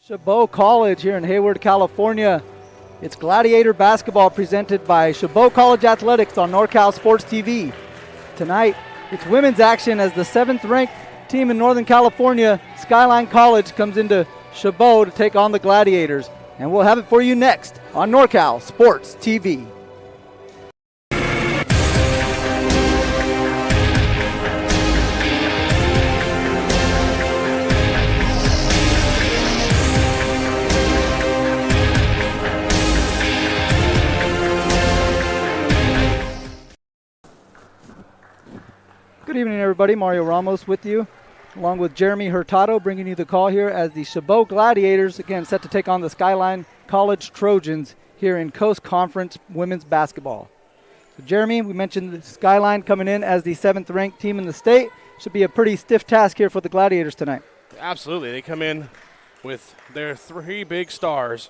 Chabot College here in Hayward, California. It's Gladiator basketball presented by Chabot College Athletics on NorCal Sports TV. Tonight, it's women's action as the 7th-ranked team in Northern California, Skyline College, comes into Chabot to take on the Gladiators. And we'll have it for you next on NorCal Sports TV. Good evening, everybody. Mario Ramos with you, along with Jeremy Hurtado, bringing you the call here as the Chabot Gladiators, again, set to take on the Skyline College Trojans here in Coast Conference women's basketball. So, Jeremy, we mentioned the Skyline coming in as the 7th-ranked team in the state. Should be a pretty stiff task here for the Gladiators tonight. Absolutely. They come in with their 3 big stars,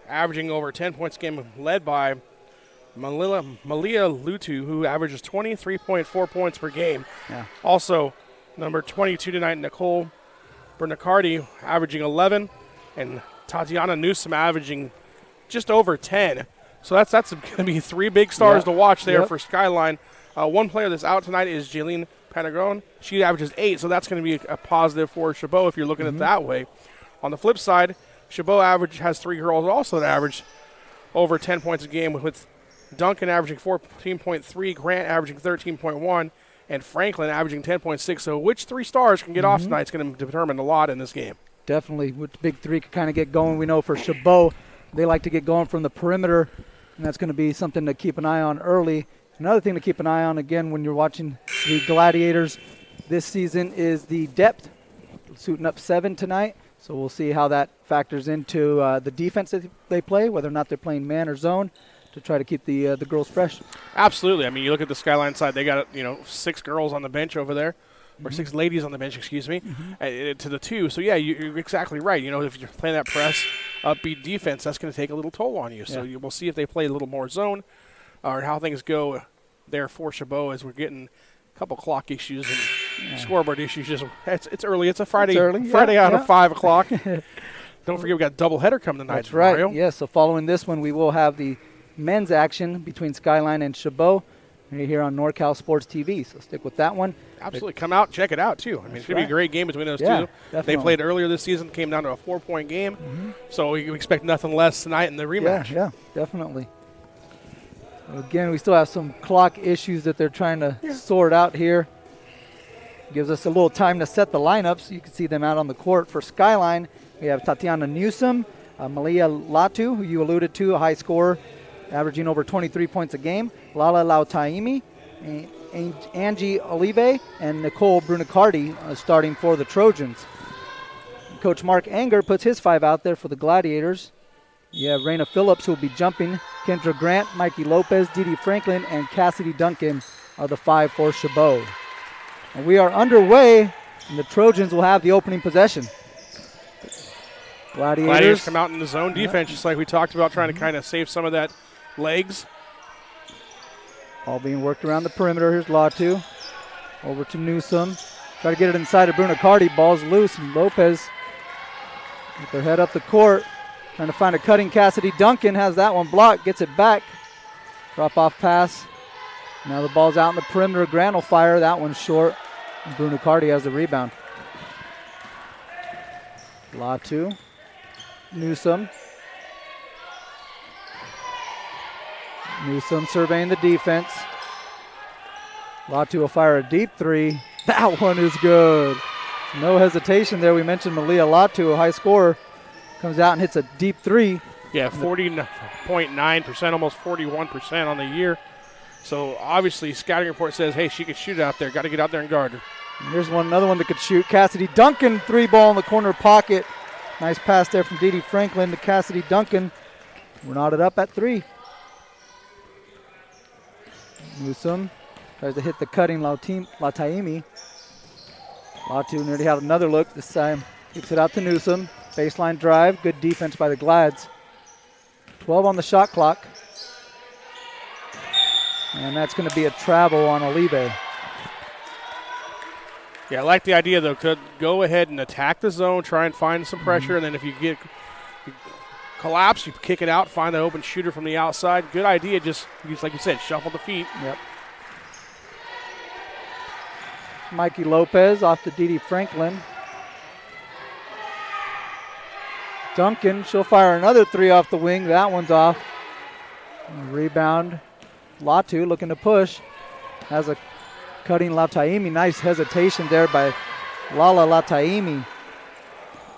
averaging over 10 points a game, led by Malia Lutu, who averages 23.4 points per game. Yeah. Also, number 22 tonight, Nicole Bernacardi, averaging 11, and Tatiana Newsom averaging just over 10. So that's going to be 3 big stars to watch there for Skyline. One player that's out tonight is Jaylene Panagron. She averages 8, so that's going to be a positive for Chabot if you're looking at it that way. On the flip side, Chabot has 3 girls also that average over 10 points a game, with Duncan averaging 14.3, Grant averaging 13.1, and Franklin averaging 10.6. So which 3 stars can get off tonight is going to determine a lot in this game. Definitely. Which big 3 can kind of get going. We know for Chabot, they like to get going from the perimeter, and that's going to be something to keep an eye on early. Another thing to keep an eye on, again, when you're watching the Gladiators this season is the depth. Suiting up 7 tonight, so we'll see how that factors into the defense that they play, whether or not they're playing man or zone, to try to keep the girls fresh. Absolutely. I mean, you look at the Skyline side, they got 6 girls on the bench over there, or 6 ladies on the bench, excuse me, to the 2. So, yeah, you're exactly right. If you're playing that press, upbeat defense, that's going to take a little toll on you. So we'll see if they play a little more zone or how things go there for Chabot as we're getting a couple clock issues and scoreboard issues. It's early. It's a Friday. It's early. Friday out of 5 o'clock. Don't forget we got a doubleheader coming tonight. That's right. Mario. Yeah, so following this one, we will have the men's action between Skyline and Chabot here on NorCal Sports TV. So stick with that one. Absolutely. Come out, check it out, too. I mean, it should be a great game between those two. Definitely. They played earlier this season, came down to a 4-point game. So we expect nothing less tonight in the rematch. Yeah, definitely. Again, we still have some clock issues that they're trying to sort out here. Gives us a little time to set the lineups. You can see them out on the court. For Skyline, we have Tatiana Newsom, Malia Latu, who you alluded to, a high scorer, averaging over 23 points a game, Lala Lautaimi, Angie Olive, and Nicole Brunacardi starting for the Trojans. Coach Mark Anger puts his 5 out there for the Gladiators. You have Raina Phillips, who will be jumping. Kendra Grant, Mikey Lopez, Dee Dee Franklin, and Cassidy Duncan are the 5 for Chabot. And we are underway, and the Trojans will have the opening possession. Gladiators come out in the zone defense, just like we talked about, trying to kind of save some of that legs. All being worked around the perimeter. Here's Latu. Over to Newsom. Try to get it inside of Brunacardi. Ball's loose, and Lopez with their head up the court. Trying to find a cutting Cassidy Duncan. Has that one blocked. Gets it back. Drop-off pass. Now the ball's out in the perimeter. Grant will fire. That one's short. Bruno Cardi has the rebound. Latu. Newsom. Newsom surveying the defense. Latu will fire a deep three. That one is good. No hesitation there. We mentioned Malia Latu, a high scorer, comes out and hits a deep three. Yeah, 40.9%, almost 41% on the year. So obviously, scouting report says, hey, she could shoot out there. Got to get out there and guard her. And here's another one that could shoot. Cassidy Duncan, three ball in the corner pocket. Nice pass there from Dee Franklin to Cassidy Duncan. We're knotted up at three. Newsom tries to hit the cutting Lataimi. Latu nearly had another look. This time kicks it out to Newsom. Baseline drive. Good defense by the Glads. 12 on the shot clock. And that's going to be a travel on Olive. Yeah, I like the idea, though. Could go ahead and attack the zone, try and find some pressure, and then if you get collapse, you kick it out, find the open shooter from the outside. Good idea, just like you said, shuffle the feet. Yep. Mikey Lopez off to Dee Franklin. Duncan, she'll fire another three off the wing. That one's off. Rebound. Latu looking to push. Has a cutting Lataimi. Nice hesitation there by Lala Lataimi.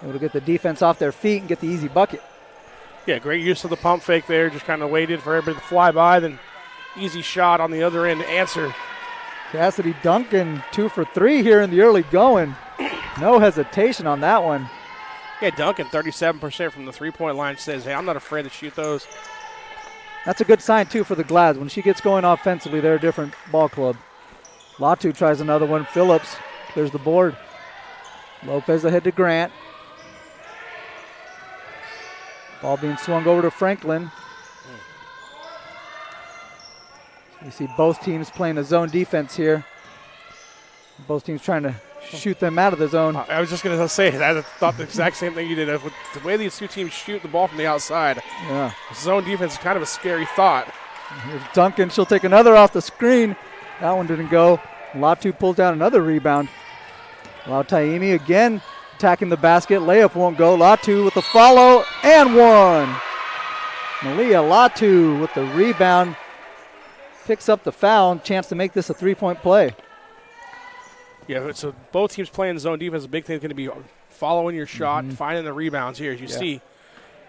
Able to get the defense off their feet and get the easy bucket. Yeah, great use of the pump fake there. Just kind of waited for everybody to fly by. Then easy shot on the other end to answer. Cassidy Duncan 2 for 3 here in the early going. No hesitation on that one. Yeah, Duncan 37% from the three-point line says, hey, I'm not afraid to shoot those. That's a good sign, too, for the Glads. When she gets going offensively, they're a different ball club. Latu tries another one. Phillips clears the board. Lopez ahead to Grant. Ball being swung over to Franklin. You see both teams playing a zone defense here. Both teams trying to shoot them out of the zone. I was just going to say, I thought the exact same thing you did. With the way these two teams shoot the ball from the outside, yeah, zone defense is kind of a scary thought. Here's Duncan. She'll take another off the screen. That one didn't go. Latu pulls down another rebound. Taimi again attacking the basket. Layup won't go. Latu with the follow and one. Malia Latu with the rebound. Picks up the foul. Chance to make this a three-point play. Yeah, so both teams playing zone defense. The big thing is going to be following your shot, finding the rebounds here. As you see,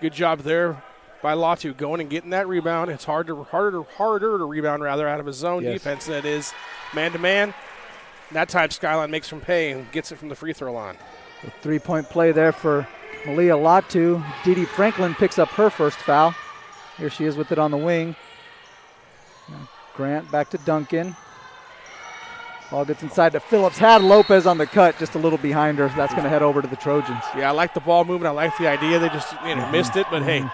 good job there by Latu going and getting that rebound. It's harder to rebound rather out of a zone defense than it is man-to-man. That time Skyline makes from pay and gets it from the free throw line. A three-point play there for Malia Latu. Dee Franklin picks up her first foul. Here she is with it on the wing. Grant back to Duncan. Ball gets inside to Phillips. Had Lopez on the cut, just a little behind her. That's going to head over to the Trojans. Yeah, I like the ball movement. I like the idea. They just missed it, but hey,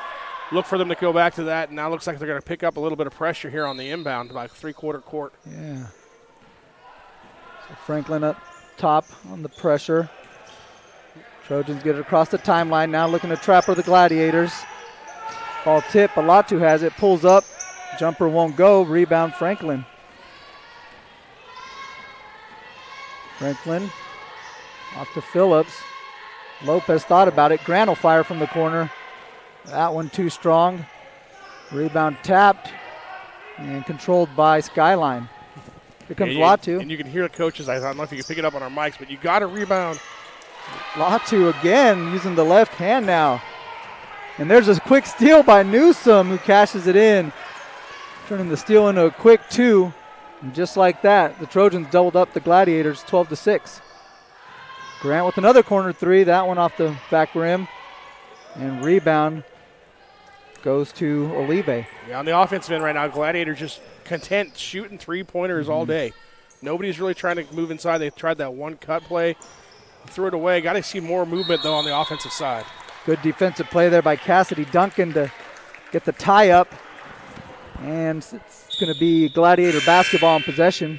look for them to go back to that. And now it looks like they're going to pick up a little bit of pressure here on the inbound, about three-quarter court. Yeah. So Franklin up top on the pressure. Trojans get it across the timeline. Now looking to trap her, the Gladiators. Ball tip. Alatu has it. Pulls up. Jumper won't go. Rebound Franklin. Franklin off to Phillips. Lopez thought about it. Grant will fire from the corner. That one too strong. Rebound tapped and controlled by Skyline. Here comes Latu. And you can hear the coaches. I don't know if you can pick it up on our mics, but you got to rebound. Latu again using the left hand now. And there's a quick steal by Newsom who cashes it in. Turning the steal into a quick two. And just like that, the Trojans doubled up the Gladiators 12-6. Grant with another corner three. That one off the back rim. And rebound goes to Olive. Yeah, on the offensive end right now, Gladiators just content shooting three-pointers all day. Nobody's really trying to move inside. They tried that one cut play, threw it away. Got to see more movement, though, on the offensive side. Good defensive play there by Cassidy Duncan to get the tie up. And it's going to be Gladiator basketball in possession.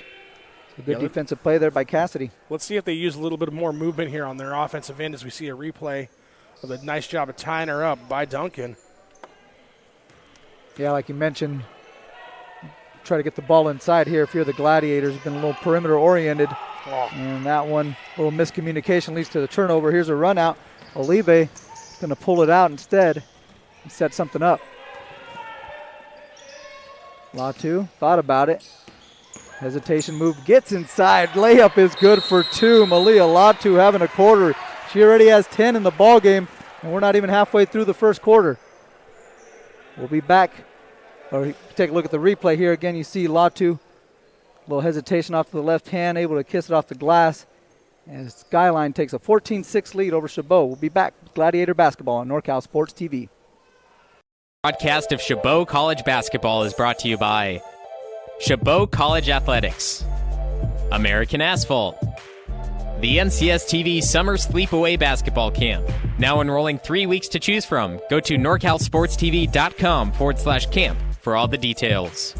So good defensive play there by Cassidy. Let's see if they use a little bit more movement here on their offensive end as we see a replay of a nice job of tying her up by Duncan. Yeah, like you mentioned, try to get the ball inside here if you're the Gladiators. Been a little perimeter oriented. Oh. And that one, a little miscommunication leads to the turnover. Here's a run out. Olive going to pull it out instead and set something up. Latu thought about it. Hesitation move, gets inside. Layup is good for two. Malia Latu having a quarter. She already has 10 in the ball game, and we're not even halfway through the first quarter. We'll be back. Or take a look at the replay here. Again, you see Latu, a little hesitation off to the left hand, able to kiss it off the glass. And Skyline takes a 14-6 lead over Chabot. We'll be back with Gladiator Basketball on NorCal Sports TV. Broadcast of Chabot College Basketball is brought to you by Chabot College Athletics, American Asphalt, the NCS-TV Summer Sleepaway Basketball Camp. Now enrolling 3 weeks to choose from. Go to norcalsportstv.com/camp for all the details.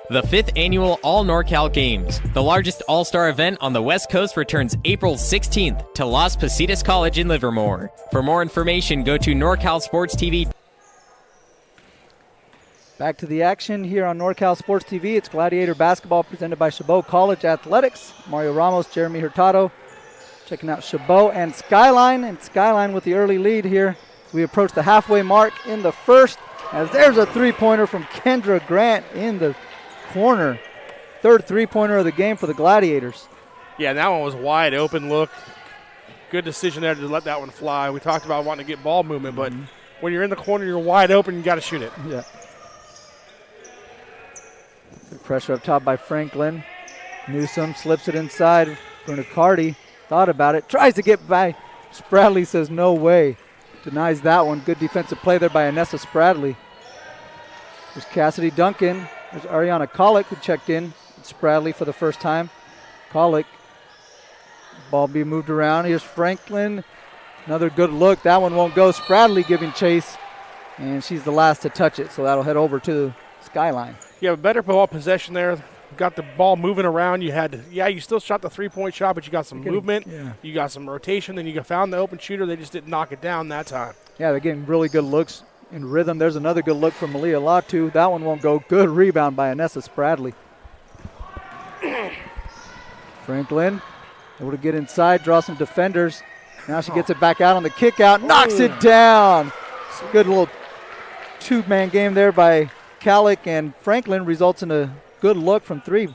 The 5th Annual All NorCal Games, the largest all-star event on the West Coast, returns April 16th to Las Positas College in Livermore. For more information, go to NorCalSportsTV. Back to the action here on NorCal Sports TV. It's Gladiator Basketball presented by Chabot College Athletics. Mario Ramos, Jeremy Hurtado checking out Chabot and Skyline with the early lead here. We approach the halfway mark in the first, as there's a three-pointer from Kendra Grant in the corner. Third three-pointer of the game for the Gladiators. Yeah, that one was wide open look. Good decision there to let that one fly. We talked about wanting to get ball movement, but when you're in the corner, you're wide open, you got to shoot it. Yeah. Good pressure up top by Franklin. Newsom slips it inside. Brunacardi thought about it. Tries to get by. Spradley says no way. Denies that one. Good defensive play there by Anessa Spradley. There's Cassidy Duncan. There's Ariana Kollick who checked in. Spradley for the first time. Kollick. Ball being moved around. Here's Franklin. Another good look. That one won't go. Spradley giving chase. And she's the last to touch it. So that'll head over to Skyline. You have a better ball possession there. Got the ball moving around. You still shot the three-point shot, but you got some movement. Yeah. You got some rotation. Then you found the open shooter. They just didn't knock it down that time. Yeah, they're getting really good looks in rhythm. There's another good look from Malia Latu. That one won't go. Good rebound by Anessa Spradley. Franklin able to get inside, draw some defenders. Now she gets it back out on the kick out, knocks it down. Good little two-man game there by Kallick and Franklin, results in a good look from three.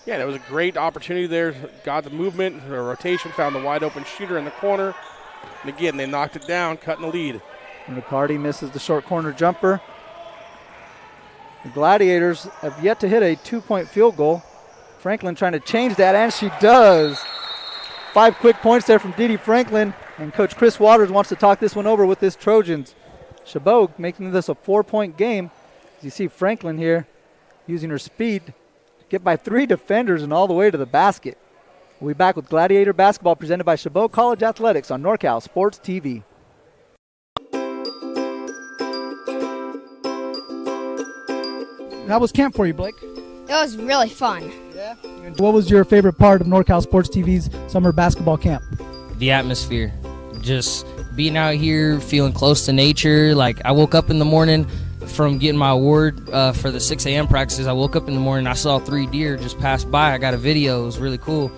Yeah, that was a great opportunity there. Got the movement, the rotation, found the wide open shooter in the corner. And again, they knocked it down, cutting the lead. And McCarty misses the short corner jumper. The Gladiators have yet to hit a 2-point field goal. Franklin trying to change that, and she does. 5 quick points there from Dee Franklin, and Coach Chris Waters wants to talk this one over with his Trojans. Chabot making this a 4-point game. You see Franklin here using her speed to get by 3 defenders and all the way to the basket. We'll be back with Gladiator Basketball presented by Chabot College Athletics on NorCal Sports TV. How was camp for you, Blake? It was really fun. Yeah. What was your favorite part of NorCal Sports TV's summer basketball camp? The atmosphere. Just being out here, feeling close to nature. Like, I woke up in the morning from getting my award for the 6 a.m. practices. I woke up in the morning, I saw 3 deer just pass by. I got a video. It was really cool.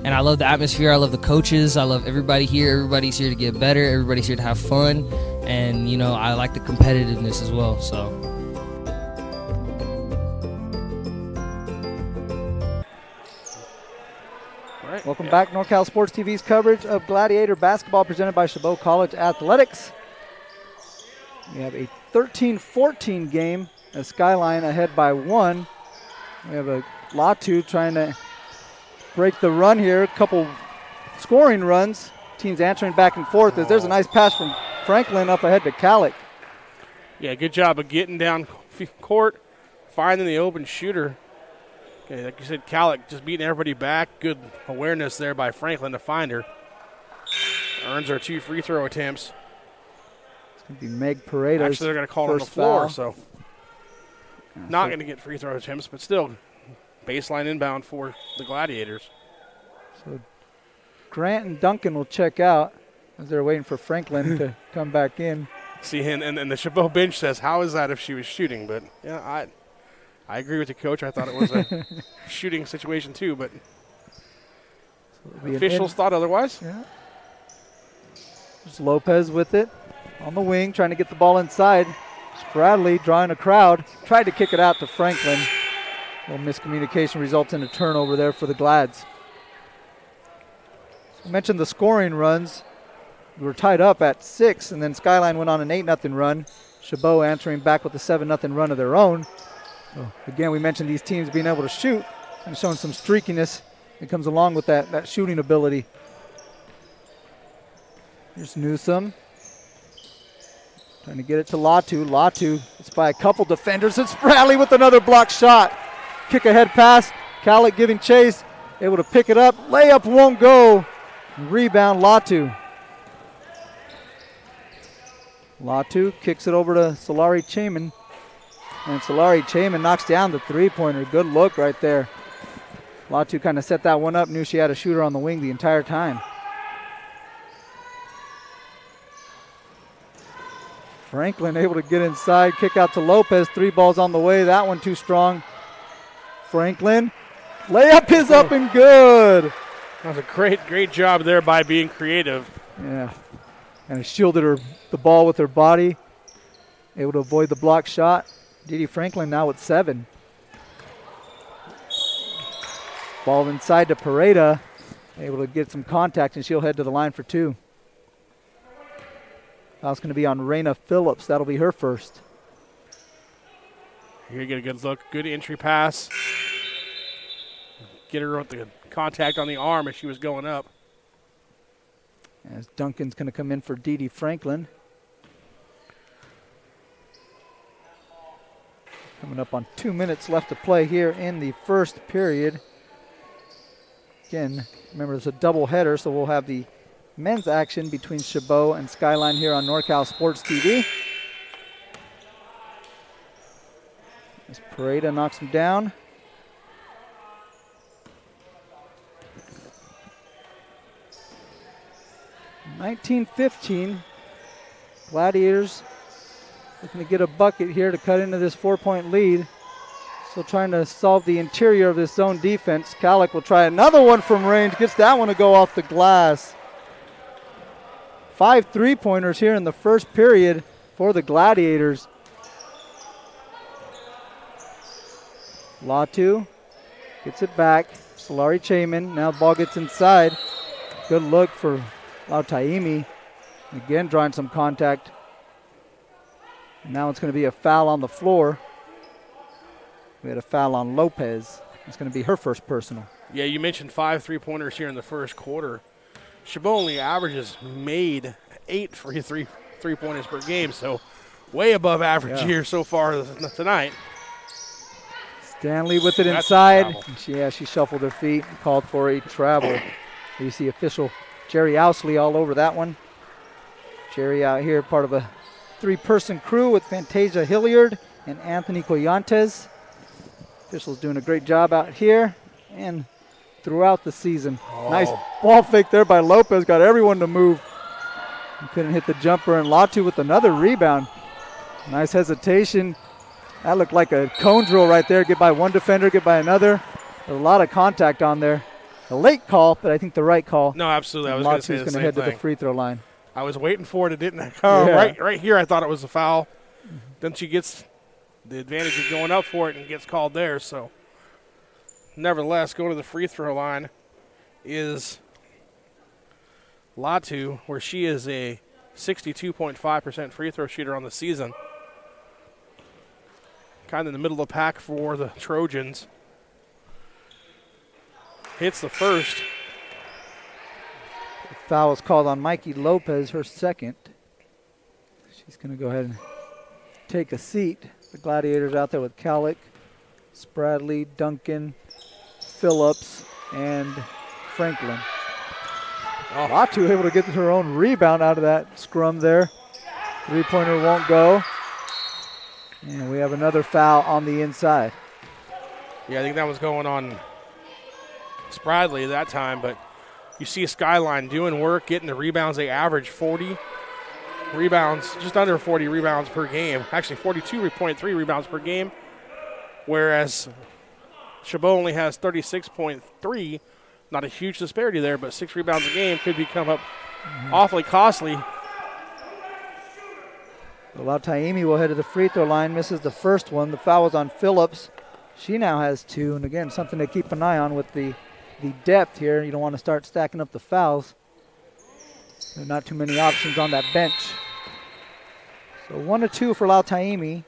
And I love the atmosphere. I love the coaches. I love everybody here. Everybody's here to get better. Everybody's here to have fun. And, you know, I like the competitiveness as well. So. Welcome back. NorCal Sports TV's coverage of Gladiator Basketball presented by Chabot College Athletics. We have a 13-14 game as Skyline ahead by 1. We have a Latu trying to break the run here. A couple scoring runs. Teams answering back and forth as there's a nice pass from Franklin up ahead to Kallick. Yeah, good job of getting down court, finding the open shooter. Okay, like you said, Kallick just beating everybody back. Good awareness there by Franklin to find her. Earns her 2 free throw attempts. It's going to be Meg Paredes. Actually, they're going to call her on the floor, so not going to get free throw attempts, but still baseline inbound for the Gladiators. So Grant and Duncan will check out as they're waiting for Franklin to come back in. See, and the Chabot bench says, how is that if she was shooting? But, yeah, I I agree with the coach. I thought it was a shooting situation too, but officials thought otherwise. Yeah. There's Lopez with it on the wing, trying to get the ball inside. Bradley drawing a crowd, tried to kick it out to Franklin. A little miscommunication results in a turnover there for the Glads. I mentioned the scoring runs. We were tied up at 6, and then Skyline went on an 8-0 run. Chabot answering back with a 7-0 run of their own. So again, we mentioned these teams being able to shoot and showing some streakiness that comes along with that shooting ability. Here's Newsom. Trying to get it to Latu. Latu, it's by a couple defenders. It's Bradley with another block shot. Kick ahead pass. Calic giving chase. Able to pick it up. Layup won't go. Rebound Latu. Latu kicks it over to Solari Chaman. And Solari Chaman knocks down the three-pointer. Good look right there. Latu kind of set that one up. Knew she had a shooter on the wing the entire time. Franklin able to get inside, kick out to Lopez. 3 balls on the way. That one too strong. Franklin. Layup is up and good. That was a great job there by being creative. Yeah. And shielded the ball with her body. Able to avoid the block shot. Didi Franklin now with 7. Ball inside to Pareda. Able to get some contact, and she'll head to the line for 2. Foul's going to be on Raina Phillips. That'll be her first. Here you get a good look. Good entry pass. Get her with the contact on the arm as she was going up. As Duncan's going to come in for Didi Franklin. Coming up on 2 minutes left to play here in the first period. Again, remember it's a double header, so we'll have the men's action between Chabot and Skyline here on NorCal Sports TV. As Pareda knocks him down. (19-15). Gladiators looking to get a bucket here to cut into this 4-point lead. Still trying to solve the interior of this zone defense. Calic will try another one from range. Gets that one to go off the glass. 5 3-pointers here in the first period for the Gladiators. Latu gets it back. Solari Chaman. Now the ball gets inside. Good look for Lautaimi. Again drawing some contact. Now it's going to be a foul on the floor. We had a foul on Lopez. It's going to be her first personal. Yeah, you mentioned 5 3-pointers here in the first quarter. Chabot only averages made 8 free three-pointers per game, so way above average here so far tonight. Stanley with it inside. She shuffled her feet and called for a travel. You see official Jerry Ousley all over that one. Jerry out here, part of a 3-person crew with Fantasia Hilliard and Anthony Coyantes. Officials doing a great job out here and throughout the season. Nice ball fake there by Lopez. Got everyone to move. He couldn't hit the jumper, and Latu with another rebound. Nice hesitation. That looked like a cone drill right there. Get by one defender, get by another. There's a lot of contact on there. A late call, but I think the right call. No, absolutely. I was going to say the same thing. Latu's going to head to the free throw line. I was waiting for it. It didn't come. Right here, I thought it was a foul. Then she gets the advantage of going up for it and gets called there. So, nevertheless, go to the free throw line is Latu, where she is a 62.5% free throw shooter on the season. Kind of in the middle of the pack for the Trojans. Hits the first. The foul is called on Mikey Lopez, her second. She's going to go ahead and take a seat. The Gladiators out there with Calic, Spradley, Duncan, Phillips, and Franklin. Latu able to get her own rebound out of that scrum there. 3-pointer won't go. And we have another foul on the inside. Yeah, I think that was going on Spradley that time, but you see Skyline doing work, getting the rebounds. They average 40 rebounds, just under 40 rebounds per game. Actually, 42.3 rebounds per game. whereas Chabot only has 36.3. Not a huge disparity there, but 6 rebounds a game could become up awfully costly. Taimi will head to the free throw line, misses the first one. The foul was on Phillips. She now has 2, and again, something to keep an eye on with the depth here. You don't want to start stacking up the fouls. There are not too many options on that bench. So 1-2 for Taimi.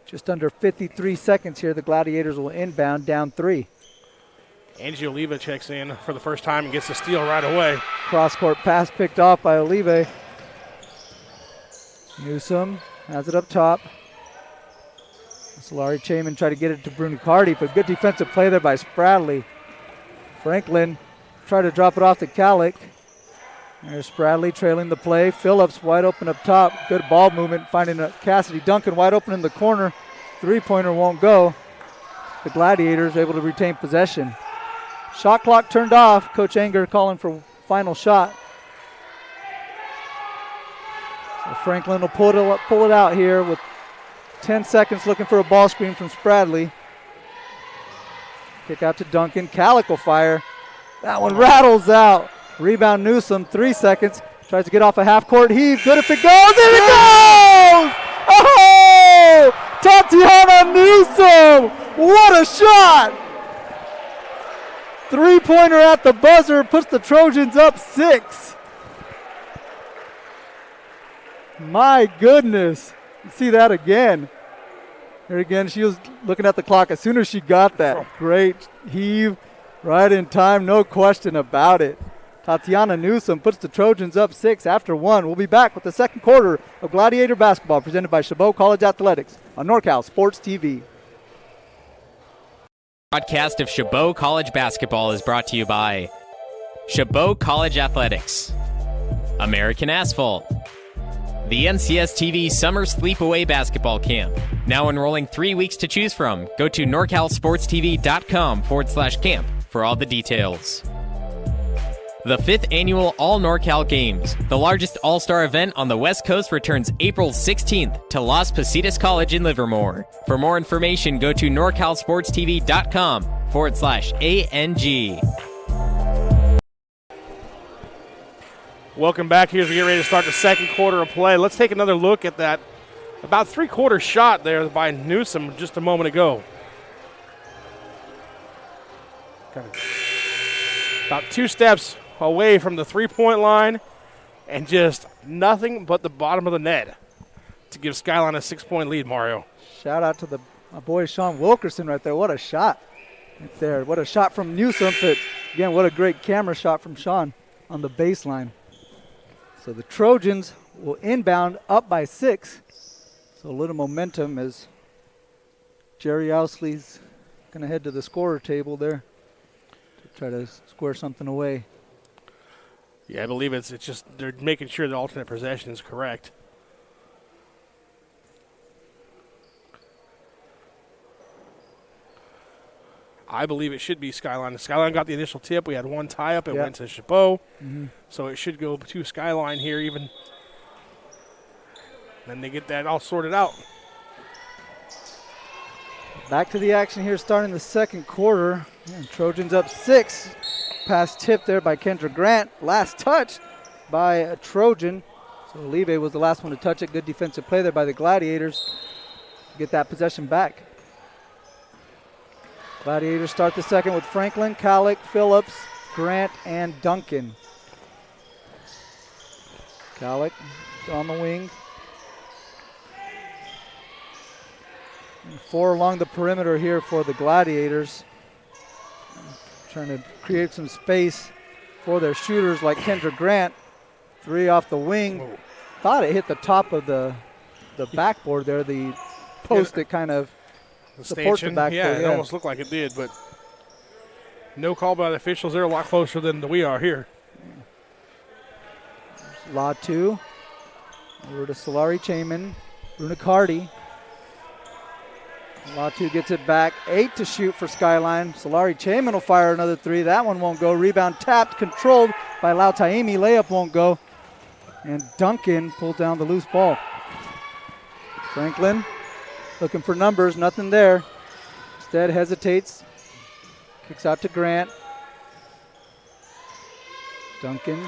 Just under 53 seconds here, the Gladiators will inbound down 3. Angie Oliva checks in for the first time and gets the steal right away. Cross-court pass picked off by Olive. Newsom has it up top. Solari Chayman tried to get it to Brunicardi, but good defensive play there by Spradley. Franklin tried to drop it off to Calic. There's Spradley trailing the play. Phillips wide open up top. Good ball movement, finding Cassidy Duncan wide open in the corner. Three-pointer won't go. The Gladiators able to retain possession. Shot clock turned off. Coach Anger calling for final shot. So Franklin will pull it out here with 10 seconds, looking for a ball screen from Spradley. Kick out to Duncan. Calic will fire. That one rattles out. Rebound Newsom, 3 seconds. Tries to get off a half-court heave. Good if it goes. There it goes! Oh! Tatiana Newsom! What a shot! Three-pointer at the buzzer puts the Trojans up 6. My goodness. See that again. Here again, she was looking at the clock as soon as she got that. Great heave, right in time, no question about it. Tatiana Newsom puts the Trojans up 6 after 1. We'll be back with the second quarter of Gladiator Basketball presented by Chabot College Athletics on NorCal Sports TV. Broadcast of Chabot College Basketball is brought to you by Chabot College Athletics, American Asphalt, the NCS TV Summer Sleepaway Basketball Camp. Now enrolling 3 weeks to choose from. Go to norcalsportstv.com/camp for all the details. The 5th Annual All NorCal Games, the largest all-star event on the West Coast, returns April 16th to Las Positas College in Livermore. For more information, go to norcalsportstv.com/ANG. Welcome back here as we get ready to start the second quarter of play. Let's take another look at that about three-quarter shot there by Newsom just a moment ago. About 2 steps away from the three-point line and just nothing but the bottom of the net to give Skyline a 6-point lead, Mario. Shout out to my boy Sean Wilkerson right there. What a shot right there. What a shot from Newsom. But again, what a great camera shot from Sean on the baseline. So the Trojans will inbound up by 6. So a little momentum as Jerry Ousley's going to head to the scorer table there to try to square something away. Yeah, I believe it's just they're making sure the alternate possession is correct. I believe it should be Skyline. Skyline got the initial tip. We had one tie-up. It went to Chabot. So it should go to Skyline here even. Then they get that all sorted out. Back to the action here starting the second quarter. And Trojans up 6. Pass tip there by Kendra Grant. Last touch by a Trojan. So Olive was the last one to touch it. Good defensive play there by the Gladiators to get that possession back. Gladiators start the second with Franklin, Calic, Phillips, Grant, and Duncan. Calic on the wing. And 4 along the perimeter here for the Gladiators. Trying to create some space for their shooters like Kendra Grant. 3 off the wing. Whoa. Thought it hit the top of the backboard there, the post that kind of supports the backboard. Yeah, it almost looked like it did, but no call by the officials. They're a lot closer than we are here. Latu. Over to Solari Chayman. Brunicardi. Latu gets it back. 8 to shoot for Skyline. Solari Chayman will fire another 3. That one won't go. Rebound tapped, controlled by Lautaimi. Layup won't go. And Duncan pulled down the loose ball. Franklin Looking for numbers, nothing there. Instead hesitates. Kicks out to Grant. Duncan,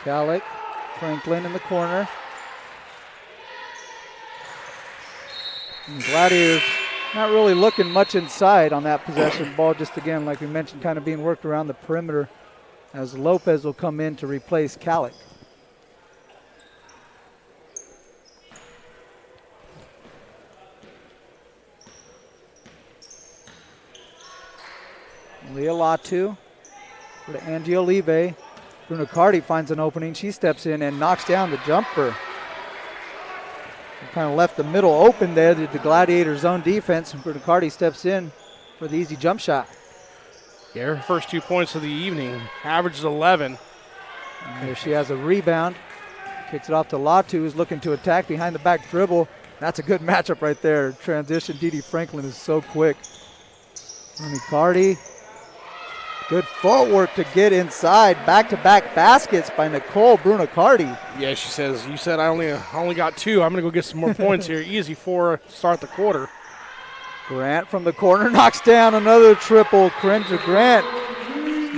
Calic, Franklin in the corner. And Gladiators not really looking much inside on that possession. Ball just again, like we mentioned, kind of being worked around the perimeter as Lopez will come in to replace Calic. Leah Latu for the Angie Olive. Bruno Cardi finds an opening. She steps in and knocks down the jumper. Kind of left the middle open there to the Gladiators' zone defense. And Bruno Cardi steps in for the easy jump shot. Yeah, her first 2 points of the evening. Averages 11. And there she has a rebound. Kicks it off to Latu, who's looking to attack behind the back dribble. That's a good matchup right there. Transition, Dee Franklin is so quick. Bruno Cardi. Good footwork to get inside. Back-to-back baskets by Nicole Brunacardi. Yeah, she says, you said I only got 2. I'm going to go get some more points here. Easy for start the quarter. Grant from the corner knocks down another triple. Kendra Grant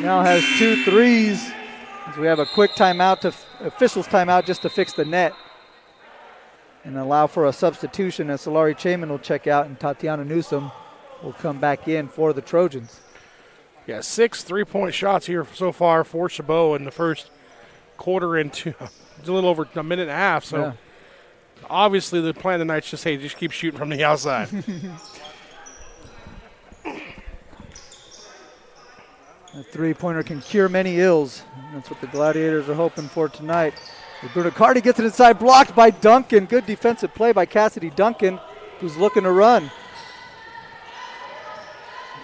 now has 2 threes. As we have a quick timeout, officials timeout just to fix the net. And allow for a substitution as Solari Chayman will check out and Tatiana Newsom will come back in for the Trojans. Yeah, 6 3-point shots here so far for Chabot in the first quarter and a little over a minute and a half. So yeah. Obviously the plan tonight is just, hey, just keep shooting from the outside. A three-pointer can cure many ills. That's what the Gladiators are hoping for tonight. Bruno Cardi gets it inside, blocked by Duncan. Good defensive play by Cassidy Duncan, who's looking to run.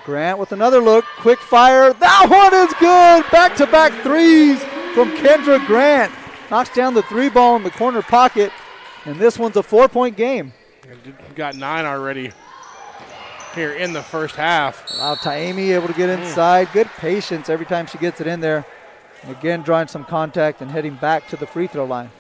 Grant with another look, quick fire. That one is good. Back-to-back threes from Kendra Grant. Knocks down the 3 ball in the corner pocket, and this one's a 4-point game. Got 9 already here in the first half. Wow, Taimi able to get inside. Good patience every time she gets it in there. And again, drawing some contact and heading back to the free throw line.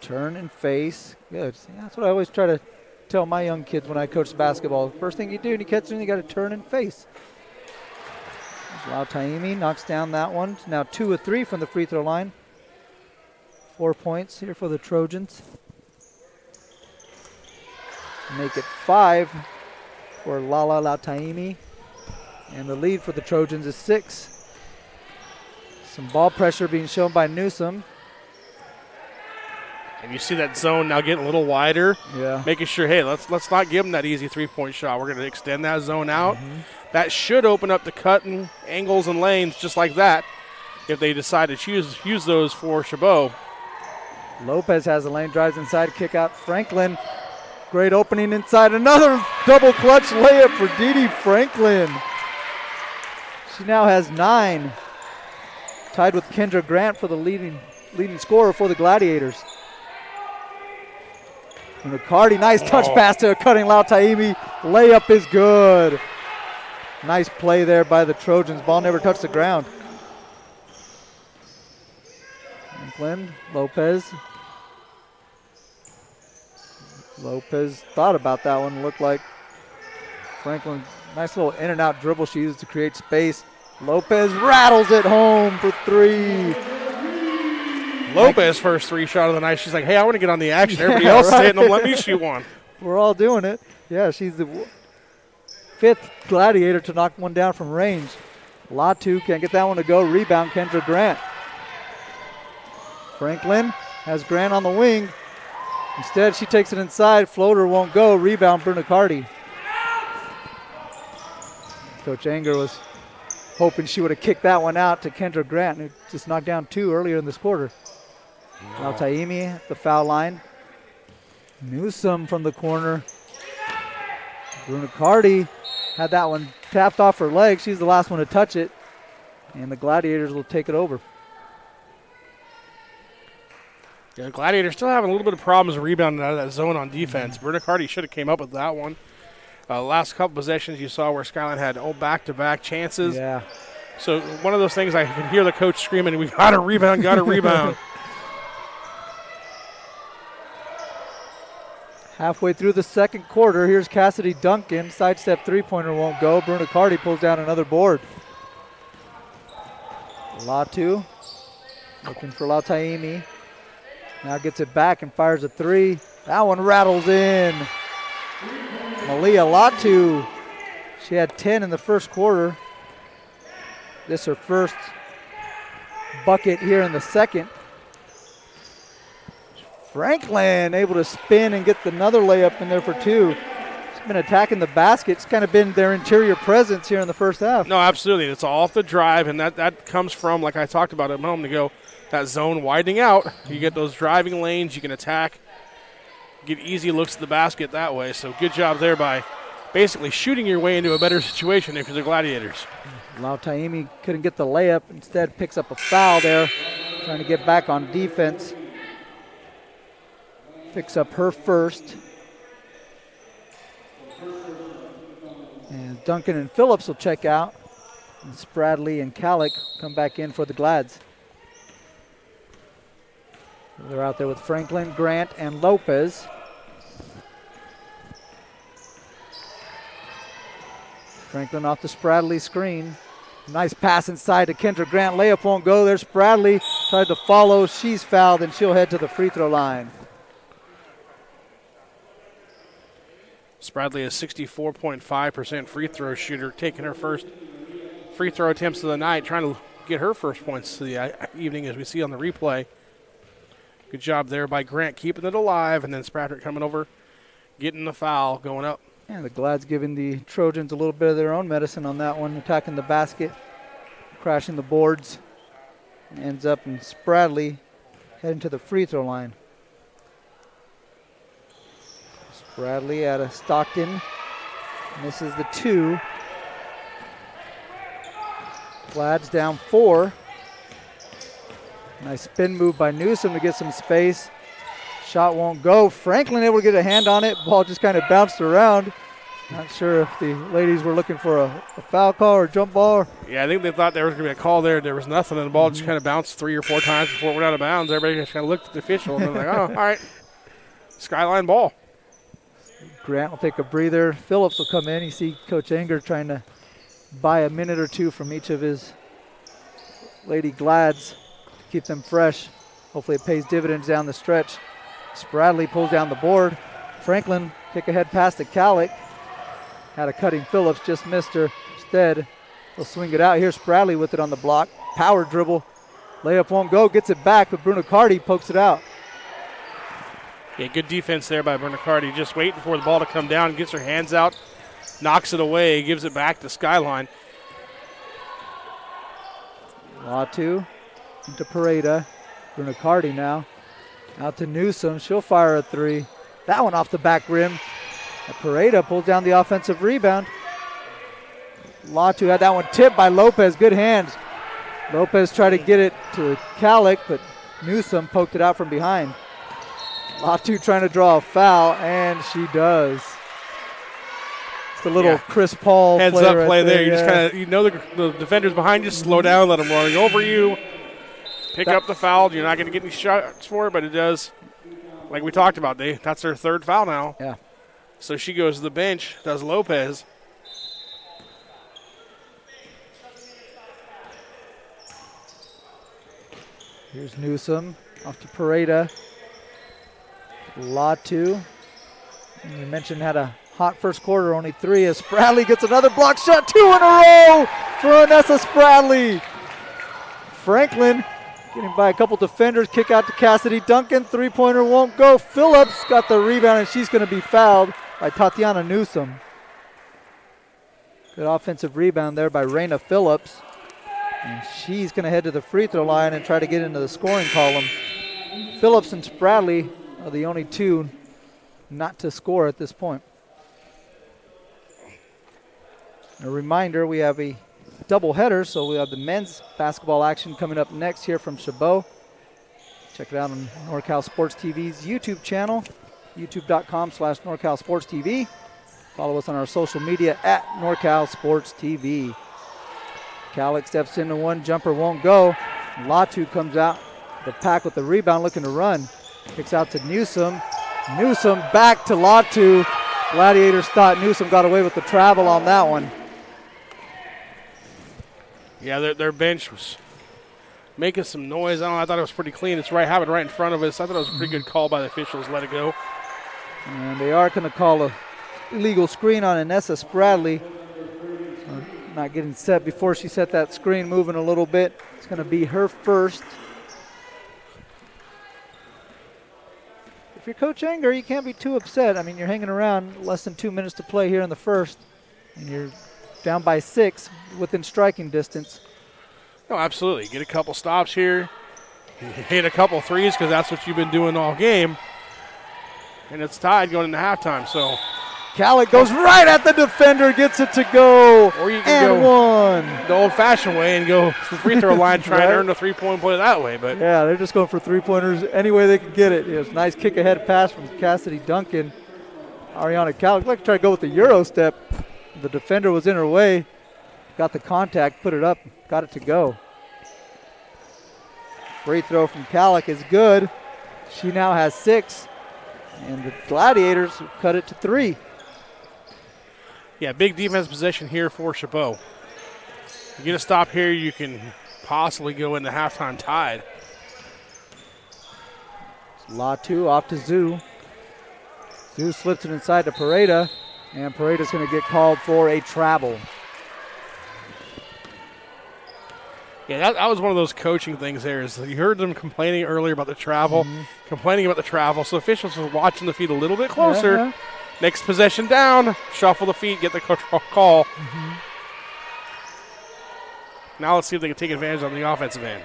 Turn and face. Good. See, that's what I always try to tell my young kids when I coach basketball. First thing you do when you catch them, you got to turn and face. Lau Taimi knocks down that one. Now 2 of 3 from the free throw line. 4 points here for the Trojans. Make it 5 for Lala Lautaimi. And the lead for the Trojans is 6. Some ball pressure being shown by Newsom. And you see that zone now getting a little wider. Yeah. Making sure, hey, let's not give them that easy 3-point shot. We're going to extend that zone out. That should open up the cutting angles and lanes just like that if they decide to use those for Chabot. Lopez has a lane, drives inside, kick out Franklin. Great opening inside. Another double clutch layup for Dee Franklin. She now has 9. Tied with Kendra Grant for the leading scorer for the Gladiators. And McCarty, nice touch pass to a cutting Lautaimi. Layup is good. Nice play there by the Trojans. Ball never touched the ground. Franklin, Lopez. Lopez thought about that one. Looked like Franklin, nice little in and out dribble she used to create space. Lopez rattles it home for 3. Lopez first 3 shot of the night. She's like, hey, I want to get on the action. Everybody else is hitting them. Let me shoot one. We're all doing it. Yeah, she's the 5th Gladiator to knock one down from range. Latu can't get that one to go. Rebound, Kendra Grant. Franklin has Grant on the wing. Instead, she takes it inside. Floater won't go. Rebound, Brunacardi. Coach Anger was hoping she would have kicked that one out to Kendra Grant, who just knocked down 2 earlier in this quarter. Now Taimi at the foul line. Newsom from the corner. Brunacardi had that one tapped off her leg. She's the last one to touch it. And the Gladiators will take it over. Yeah, the Gladiators still having a little bit of problems rebounding out of that zone on defense. Brunacardi should have came up with that one. Last couple possessions you saw where Skyline had back-to-back chances. Yeah. So one of those things I can hear the coach screaming, we got to rebound, got to rebound. Halfway through the second quarter, here's Cassidy Duncan. Sidestep three-pointer won't go. Bruno Cardi pulls down another board. Latu looking for Lautaimi. Now gets it back and fires a three. That one rattles in. Malia Latu. She had 10 in the first quarter. This her first bucket here in the second. Franklin able to spin and get another layup in there for two. She's been attacking the basket. It's kind of been their interior presence here in the first half. No, absolutely. It's all off the drive, and that comes from, like I talked about a moment ago, that zone widening out. You get those driving lanes. You can attack, get easy looks at the basket that way. So good job there by basically shooting your way into a better situation if you're the Gladiators. Lautaimi couldn't get the layup. Instead picks up a foul there, trying to get back on defense. Picks up her first. And Duncan and Phillips will check out. And Spradley and Calick come back in for the Glads. They're out there with Franklin, Grant, and Lopez. Franklin off the Spradley screen. Nice pass inside to Kendra Grant. Layup won't go. There's Spradley. Tried to follow. She's fouled, and she'll head to the free throw line. Spradley is 64.5% free throw shooter, taking her first free throw attempts of the night, trying to get her first points to the evening as we see on the replay. Good job there by Grant keeping it alive, and then Spradley coming over, getting the foul, going up. Yeah, the Glads giving the Trojans a little bit of their own medicine on that one, attacking the basket, crashing the boards, and ends up in Spradley heading to the free throw line. Spradley out of Stockton misses the two. Glads down 4. Nice spin move by Newsom to get some space. Shot won't go. Franklin able to get a hand on it. Ball just kind of bounced around. Not sure if the ladies were looking for a foul call or jump ball. Yeah, I think they thought there was going to be a call there. There was nothing, and the ball just kind of bounced 3 or 4 times before it went out of bounds. Everybody just kind of looked at the official and they're like, oh, all right. Skyline ball. Grant will take a breather. Phillips will come in. You see Coach Anger trying to buy a minute or two from each of his Lady Glads to keep them fresh. Hopefully it pays dividends down the stretch. Spradley pulls down the board. Franklin kick ahead pass to Calick. Had a cutting Phillips, just missed her. Instead, he'll swing it out. Here's Spradley with it on the block. Power dribble. Layup won't go. Gets it back, but Bruno Cardi pokes it out. Yeah, good defense there by Bernicardi. Just waiting for the ball to come down, gets her hands out, knocks it away, gives it back to Skyline. Latu into Pareda. Bernicardi now. Out to Newsom. She'll fire a three. That one off the back rim. And Pareda pulls down the offensive rebound. Latu had that one tipped by Lopez. Good hands. Lopez tried to get it to Calick, but Newsom poked it out from behind. Latu trying to draw a foul, and she does. It's a little Chris Paul heads up right play there. You yeah. just kind of, you know, the defenders behind you, slow down, let them run over you. Pick up the foul. You're not going to get any shots for it, but it does. Like we talked about, that's their third foul now. Yeah. So she goes to the bench, does Lopez. Here's Newsom off to Pareda. Latu. And we mentioned had a hot first quarter, only 3 as Spradley gets another block shot. 2 in a row for Anessa Spradley. Franklin getting by a couple defenders, kick out to Cassidy Duncan. 3-pointer won't go. Phillips got the rebound, and she's going to be fouled by Tatiana Newsom. Good offensive rebound there by Raina Phillips. And she's going to head to the free throw line and try to get into the scoring column. Phillips and Spradley are the only 2 not to score at this point. A reminder, we have a doubleheader, so we have the men's basketball action coming up next here from Chabot. Check it out on NorCal Sports TV's YouTube channel, youtube.com/NorCal Sports TV. Follow us on our social media at NorCal Sports TV. Calick steps into one, jumper won't go. Latu comes out the pack with the rebound, looking to run. Kicks out to Newsom. Newsom back to Latu. Gladiators thought Newsom got away with the travel on that one. Yeah, their bench was making some noise. I thought it was pretty clean. It's right, have it right in front of us. I thought it was a pretty good call by the officials. Let it go. And they are going to call a illegal screen on Inessa Spradley. Not getting set before she set that screen, moving a little bit. It's going to be her first. If you're Coach Anger, you can't be too upset. I mean, you're hanging around less than 2 minutes to play here in the first, and you're down by 6 within striking distance. Oh, absolutely. Get a couple stops here. Hit a couple threes because that's what you've been doing all game. And it's tied going into halftime. So Calic goes right at the defender, gets it to go, or you can and go one. the old-fashioned way and go to the free throw line trying to earn the three-point play that way. But yeah, they're just going for three-pointers any way they can get it. It's a nice kick-ahead pass from Cassidy Duncan. Ariana Calic like to try to go with the Euro step. The defender was in her way. Got the contact, put it up, got it to go. Free throw from Calic is good. She now has 6. And the Gladiators cut it to 3. yeah, big defense possession here for Chabot. You get a stop here, you can possibly go into halftime tied. Latu off to Zoo. Zoo slips it inside to Pareda, and Pareda's going to get called for a travel. Yeah, that was one of those coaching things there. Is you heard them complaining earlier about the travel, so officials were watching the feet a little bit closer. Yeah. Next possession down, shuffle the feet, get the call. Now let's see if they can take advantage on the offensive end.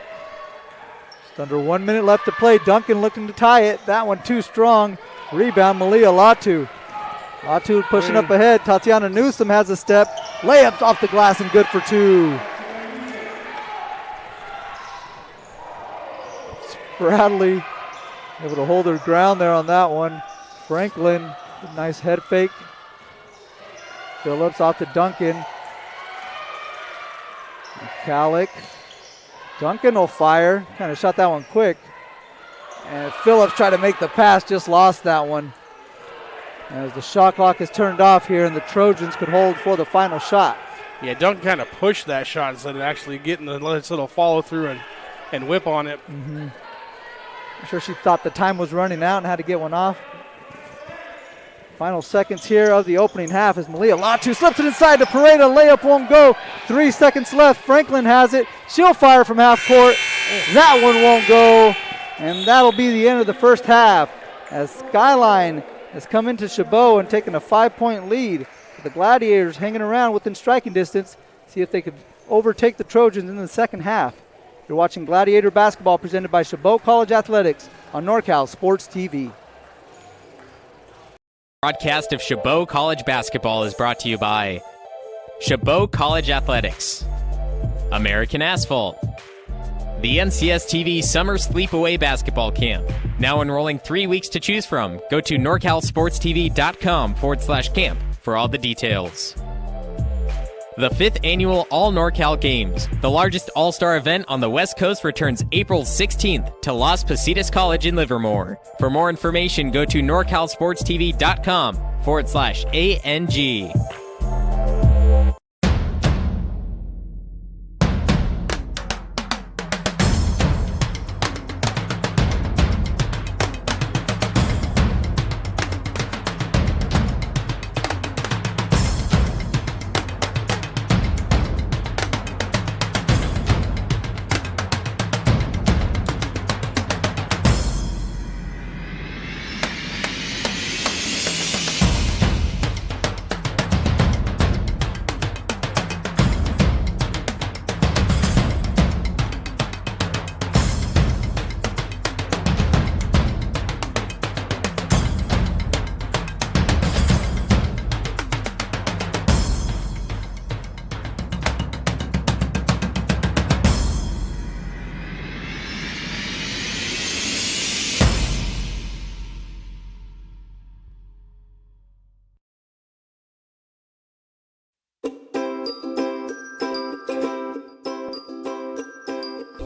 Just under 1 minute left to play. Duncan looking to tie it. That one too strong. Rebound, Malia Latu. Latu pushing up ahead. Tatiana Newsom has a step. Layups off the glass and good for 2. Bradley able to hold her ground there on that one. Franklin, a nice head fake. Phillips off to Duncan. Calic. Duncan will fire. Kind of shot that one quick. And Phillips tried to make the pass, just lost that one. As the shot clock is turned off here and the Trojans could hold for the final shot. Yeah, Duncan kind of pushed that shot instead of actually getting the little follow through and whip on it. I'm sure she thought the time was running out and had to get one off. Final seconds here of the opening half as Malia Latu slips it inside to Pareda. Layup won't go. 3 seconds left. Franklin has it. She'll fire from half court. That one won't go. And that'll be the end of the first half as Skyline has come into Chabot and taken a 5-point lead. The Gladiators hanging around within striking distance. See if they could overtake the Trojans in the second half. You're watching Gladiator Basketball presented by Chabot College Athletics on NorCal Sports TV. Broadcast of Chabot College Basketball is brought to you by Chabot College Athletics, American Asphalt, the NCS TV Summer Sleepaway Basketball Camp. Now enrolling 3 weeks to choose from. Go to norcalsportstv.com/camp for all the details. The 5th Annual All NorCal Games, the largest all-star event on the West Coast, returns April 16th to Las Positas College in Livermore. For more information, go to norcalsportstv.com/ANG.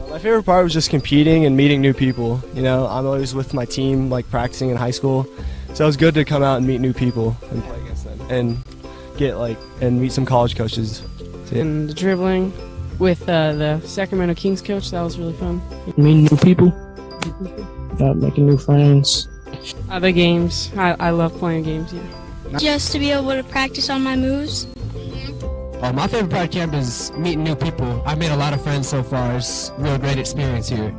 My favorite part was just competing and meeting new people. You know, I'm always with my team, like practicing in high school. So it was good to come out and meet new people and play against them and and meet some college coaches. And the dribbling with the Sacramento Kings coach, that was really fun. Meeting new people, making new friends. The games, I love playing games, yeah. Just to be able to practice on my moves. My favorite part of camp is meeting new people. I've made a lot of friends so far. It's a real great experience here.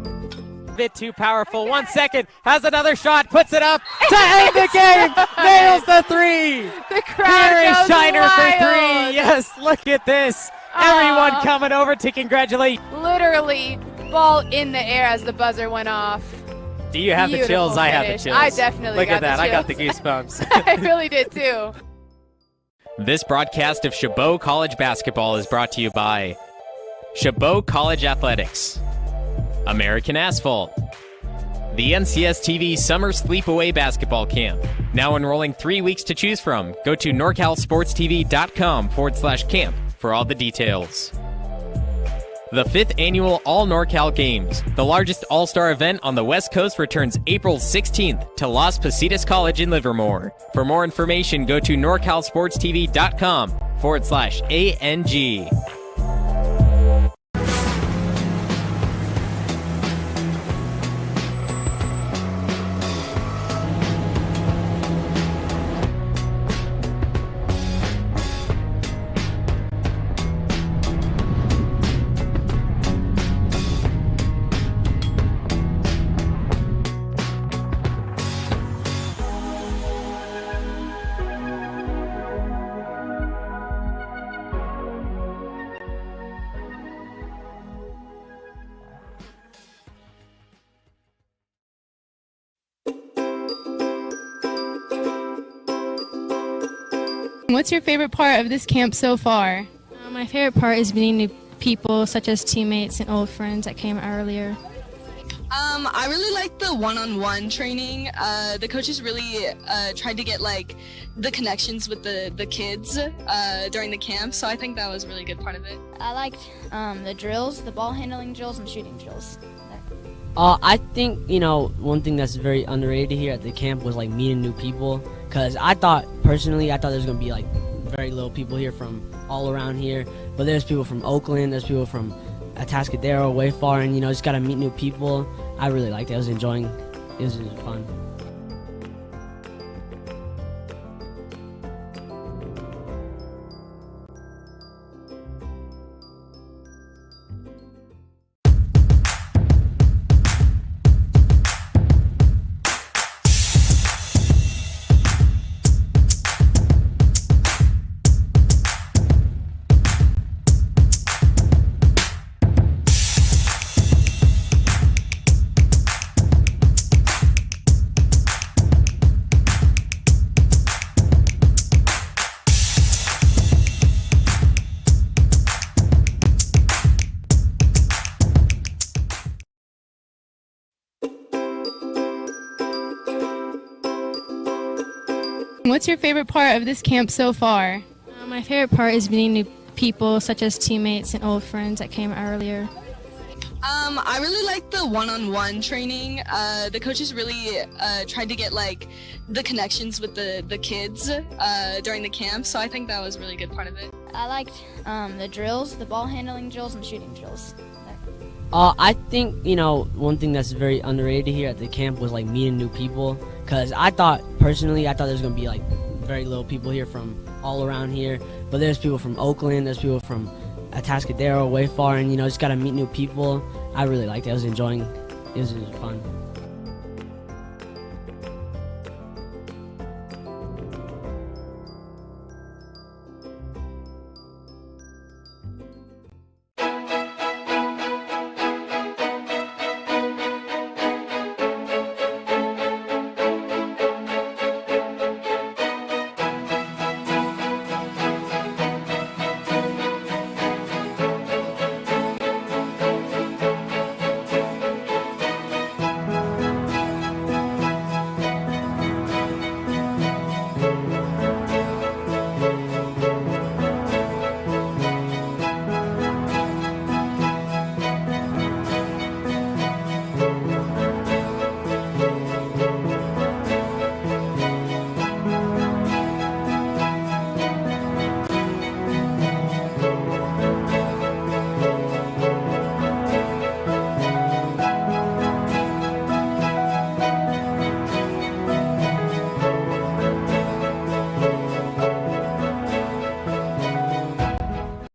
Bit too powerful. 1 second. Has another shot. Puts it up to end the game. Nails the three. The crowd Here is goes Shiner wild. for three. Yes, look at this. Everyone coming over to congratulate. Literally, ball in the air as the buzzer went off. Do you have the Beautiful chills? I have the finish. chills. I definitely look got at that. the I got the chills. goosebumps. I really did too. This broadcast of Chabot College Basketball is brought to you by Chabot College Athletics, American Asphalt, the NCSTV Summer Sleepaway Basketball Camp. Now enrolling 3 weeks to choose from. Go to NorCalSportsTV.com/camp for all the details. The 5th Annual All NorCal Games, the largest all-star event on the West Coast, returns April 16th to Las Positas College in Livermore. For more information, go to NorCalSportsTV.com/ANG. What's your favorite part of this camp so far? My favorite part is meeting new people, such as teammates and old friends that came earlier. I really like the one-on-one training. The coaches really tried to get the connections with the kids during the camp, so I think that was a really good part of it. I liked the drills, the ball handling drills, and shooting drills. I think, one thing that's very underrated here at the camp was meeting new people, because I thought there's going to be very little people here from all around here, but there's people from Oakland, there's people from Atascadero, way far, and just got to meet new people. I really liked it. I was enjoying it. It was fun. What's your favorite part of this camp so far? My favorite part is meeting new people, such as teammates and old friends that came earlier. I really like the one-on-one training. The coaches really tried to get the connections with the kids during the camp, so I think that was a really good part of it. I liked the drills, the ball handling drills, and shooting drills. I think, one thing that's very underrated here at the camp was meeting new people, because I thought there's going to be very little people here from all around here, but there's people from Oakland, there's people from Atascadero, way far, and just got to meet new people. I really liked it. I was enjoying it. It was fun.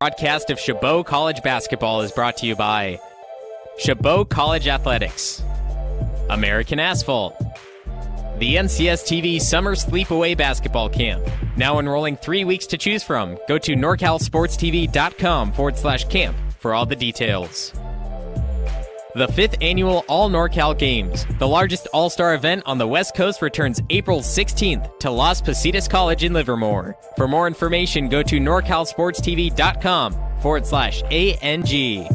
Broadcast of Chabot College Basketball is brought to you by Chabot College Athletics, American Asphalt, the NCSTV Summer Sleepaway Basketball Camp. Now enrolling 3 weeks to choose from. Go to norcalsportstv.com/camp for all the details. The 5th Annual All NorCal Games, the largest all-star event on the West Coast, returns April 16th to Las Positas College in Livermore. For more information, go to norcalsportstv.com/ANG.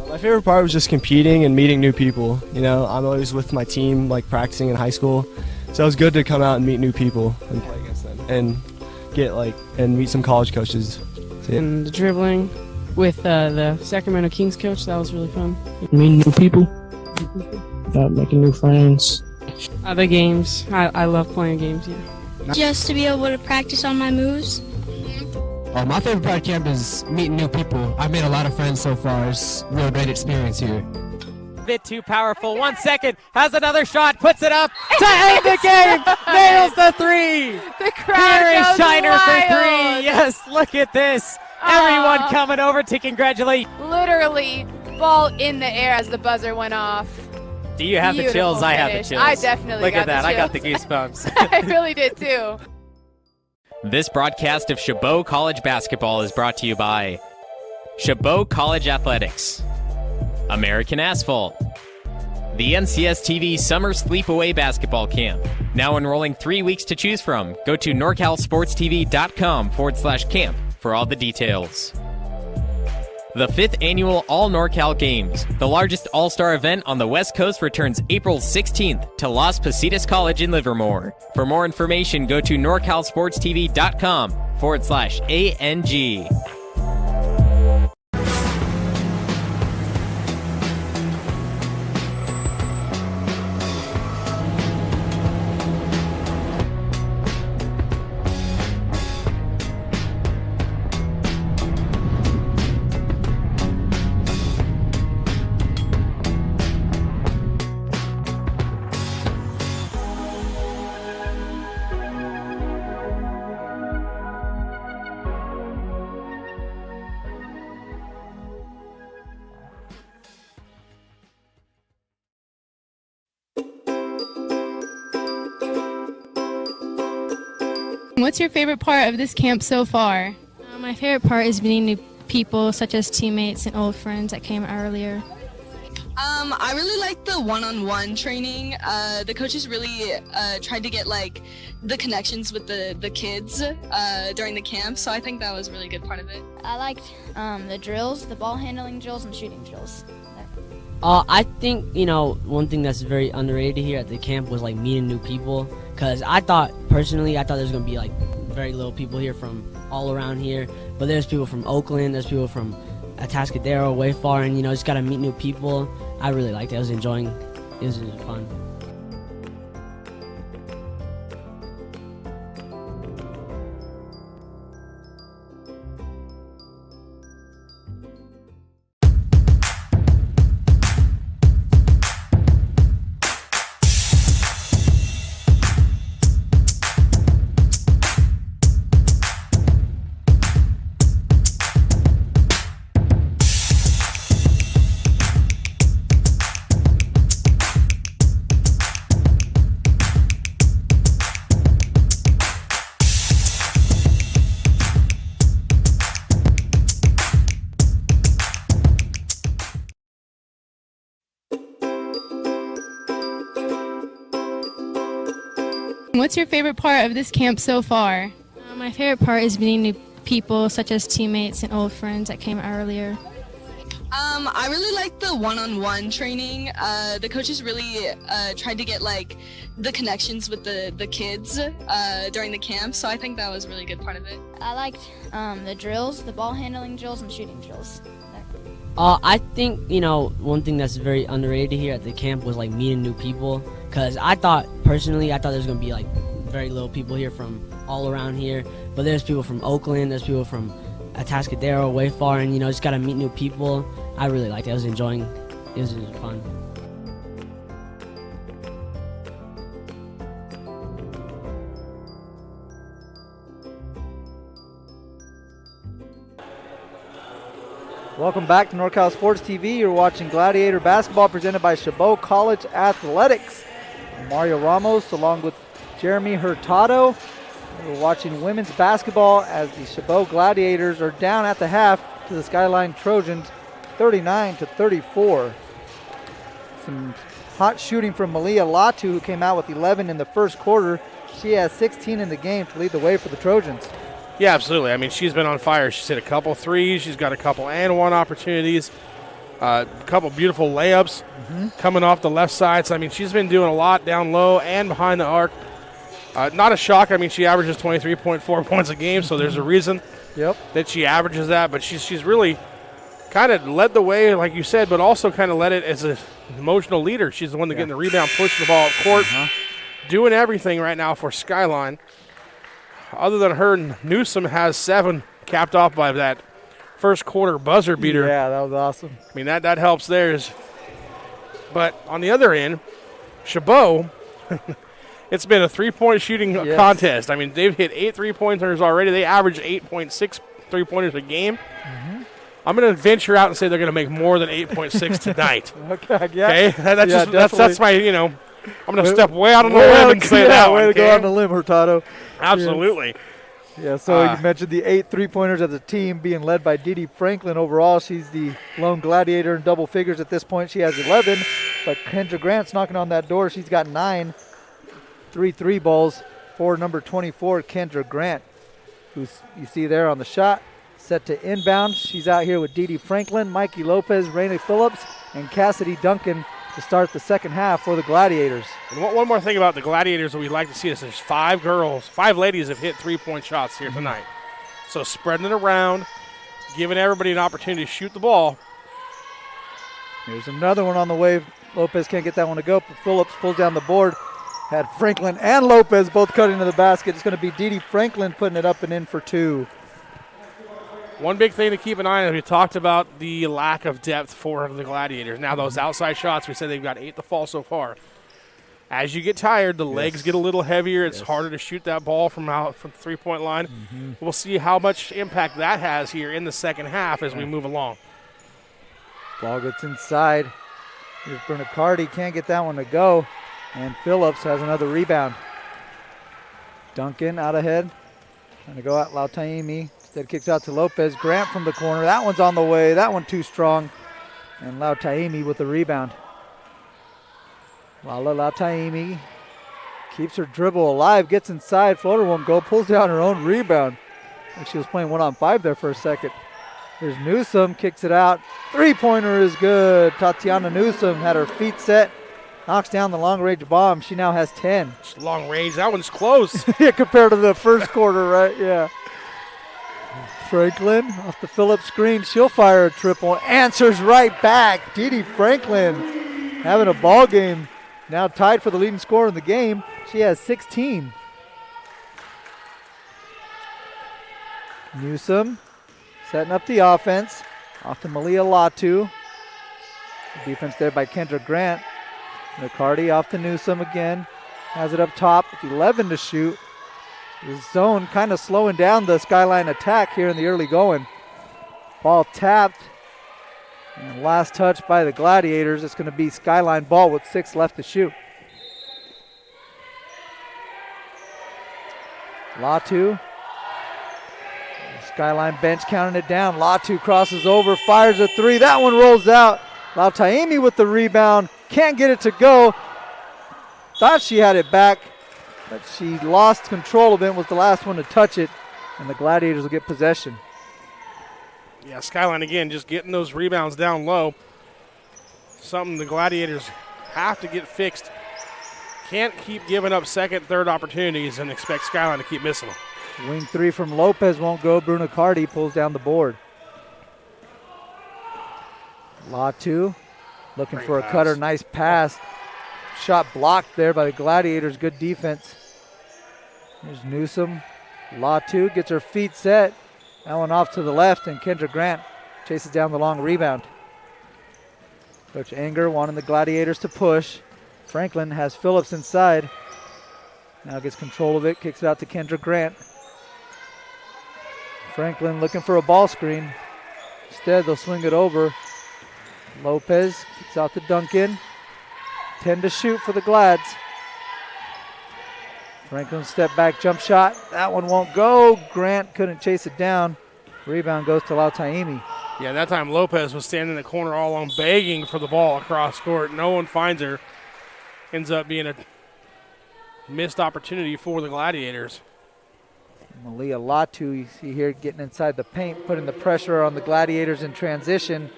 My favorite part was just competing and meeting new people. You know, I'm always with my team, like practicing in high school, so it was good to come out and meet new people and play against them and and meet some college coaches. And the dribbling with the Sacramento Kings coach, that was really fun. Meeting new people, making new friends. The games, I love playing games. Yeah. Just to be able to practice on my moves. My favorite part of camp is meeting new people. I've made a lot of friends so far. It's a real great experience here. Bit too powerful. 1 second. Has another shot. Puts it up to end the game. Nails the three. The crowd Here is goes Shiner wild. for three. Yes, look at this. Everyone coming over to congratulate. Literally, ball in the air as the buzzer went off. Do you have the chills? Beautiful I have the finish. chills. I definitely Look got at that. the I got the chills. goosebumps. I really did too. This broadcast of Chabot College Basketball is brought to you by Chabot College Athletics, American Asphalt, the NCSTV Summer Sleepaway Basketball Camp. Now enrolling 3 weeks to choose from. Go to norcalsportstv.com/camp for all the details. The 5th Annual All NorCal Games, the largest all-star event on the West Coast, returns April 16th to Las Positas College in Livermore. For more information, go to norcalsportstv.com/ANG. What's your favorite part of this camp so far? My favorite part is meeting new people, such as teammates and old friends that came earlier. I really like the one-on-one training. The coaches really tried to get the connections with the kids during the camp, so I think that was a really good part of it. I liked the drills, the ball handling drills, and shooting drills. I think, one thing that's very underrated here at the camp was meeting new people, because I thought there's going to be very little people here from all around here, but there's people from Oakland, there's people from Atascadero, way far, and just got to meet new people. I really liked it. I was enjoying it. It was really fun. What's your favorite part of this camp so far? My favorite part is meeting new people, such as teammates and old friends that came earlier. I really like the one-on-one training. The coaches really tried to get like the connections with the kids during the camp, so I think that was a really good part of it. I liked the drills, the ball handling drills, and shooting drills. I think, one thing that's very underrated here at the camp was like meeting new people, because I thought there was going to be like very little people here from all around here, but there's people from Oakland, there's people from Atascadero, way far, and just got to meet new people. I really liked it. I was enjoying it. It was fun. Welcome back to NorCal Sports TV. You're watching Gladiator Basketball presented by Chabot College Athletics. Mario Ramos along with Jeremy Hurtado. We're watching women's basketball as the Chabot Gladiators are down at the half to the Skyline Trojans, 39-34. Some hot shooting from Malia Latu, who came out with 11 in the first quarter. She has 16 in the game to lead the way for the Trojans. Yeah, absolutely. I mean, she's been on fire. She's hit a couple threes. She's got a couple and one opportunities. A couple beautiful layups coming off the left side. So, I mean, she's been doing a lot down low and behind the arc. Not a shock. I mean, she averages 23.4 points a game, so there's a reason that she averages that. But she's really kind of led the way, like you said, but also kind of led it as an emotional leader. She's the one that getting the rebound, pushing the ball up court, doing everything right now for Skyline. Other than her, Newsom has 7, capped off by that first quarter buzzer beater. Yeah, that was awesome. I mean, that helps theirs. But on the other end, Chabot, it's been a three-point shooting contest. I mean, they've hit 8 three-pointers already. They average 8.6 three-pointers a game. I'm going to venture out and say they're going to make more than 8.6 tonight. Okay, yeah. Okay? That's my, I'm going to step way out on the way limb and say that way one. to go on the limb, Hurtado. Absolutely. Yeah, so you mentioned the 8 three-pointers as a team being led by Dee Dee Franklin. Overall, she's the lone Gladiator in double figures at this point. She has 11, but Kendra Grant's knocking on that door. She's got 9 3 balls for number 24, Kendra Grant, who you see there on the shot. Set to inbound. She's out here with Dee Dee Franklin, Mikey Lopez, Rainey Phillips, and Cassidy Duncan to start the second half for the Gladiators. And one more thing about the Gladiators that we'd like to see is there's 5 ladies have hit three-point shots here tonight. So spreading it around, giving everybody an opportunity to shoot the ball. Here's another one on the way. Lopez can't get that one to go, but Phillips pulls down the board. Had Franklin and Lopez both cutting to the basket. It's going to be Dee Dee Franklin putting it up and in for 2. One big thing to keep an eye on, we talked about the lack of depth for the Gladiators. Now those outside shots, we said they've got 8 to fall so far. As you get tired, the legs get a little heavier. It's harder to shoot that ball from the three-point line. We'll see how much impact that has here in the second half as we move along. Ball gets inside. Here's Bernicardi, can't get that one to go. And Phillips has another rebound. Duncan out ahead. Trying to go out, Lautaimi. Instead kicks out to Lopez. Grant from the corner. That one's on the way. That one too strong. And Lautaimi with the rebound. Lautaimi keeps her dribble alive. Gets inside. Floater won't go. Pulls down her own rebound. Like she was playing 1-on-5 there for a second. Here's Newsom. Kicks it out. Three-pointer is good. Tatiana Newsom had her feet set. Knocks down the long-range bomb. She now has 10. Long range. That one's close. Yeah, compared to the first quarter, right? Yeah. Franklin off the Phillips screen. She'll fire a triple. Answers right back. Dee Dee Franklin having a ball game. Now tied for the leading scorer in the game. She has 16. Newsom setting up the offense. Off to Malia Latu. Defense there by Kendra Grant. McCarty off to Newsom again. Has it up top with 11 to shoot. The zone kind of slowing down the Skyline attack here in the early going. Ball tapped. And last touch by the Gladiators. It's going to be Skyline ball with 6 left to shoot. Latu. Skyline bench counting it down. Latu crosses over, fires a 3. That one rolls out. Lautaimi with the rebound. Can't get it to go. Thought she had it back. but she lost control of it, was the last one to touch it, and the Gladiators will get possession. Yeah, Skyline again just getting those rebounds down low. Something the Gladiators have to get fixed. Can't keep giving up second, third opportunities and expect Skyline to keep missing them. Wing three from Lopez won't go. Brunacardi pulls down the board. Latu looking Great for a pass. cutter. Nice pass. Shot blocked there by the Gladiators. Good defense. Here's Newsom. Latu gets her feet set. That one off to the left, and Kendra Grant chases down the long rebound. Coach Anger wanting the Gladiators to push. Franklin has Phillips inside. Now gets control of it, kicks it out to Kendra Grant. Franklin looking for a ball screen. Instead, they'll swing it over. Lopez kicks out to Duncan. 10 to shoot for the Glads. Franklin step back jump shot. That one won't go. Grant couldn't chase it down. Rebound goes to Lautaimi. Yeah, that time Lopez was standing in the corner all alone begging for the ball across court. No one finds her. Ends up being a missed opportunity for the Gladiators. Malia Latu, you see here getting inside the paint, putting the pressure on the Gladiators in transition.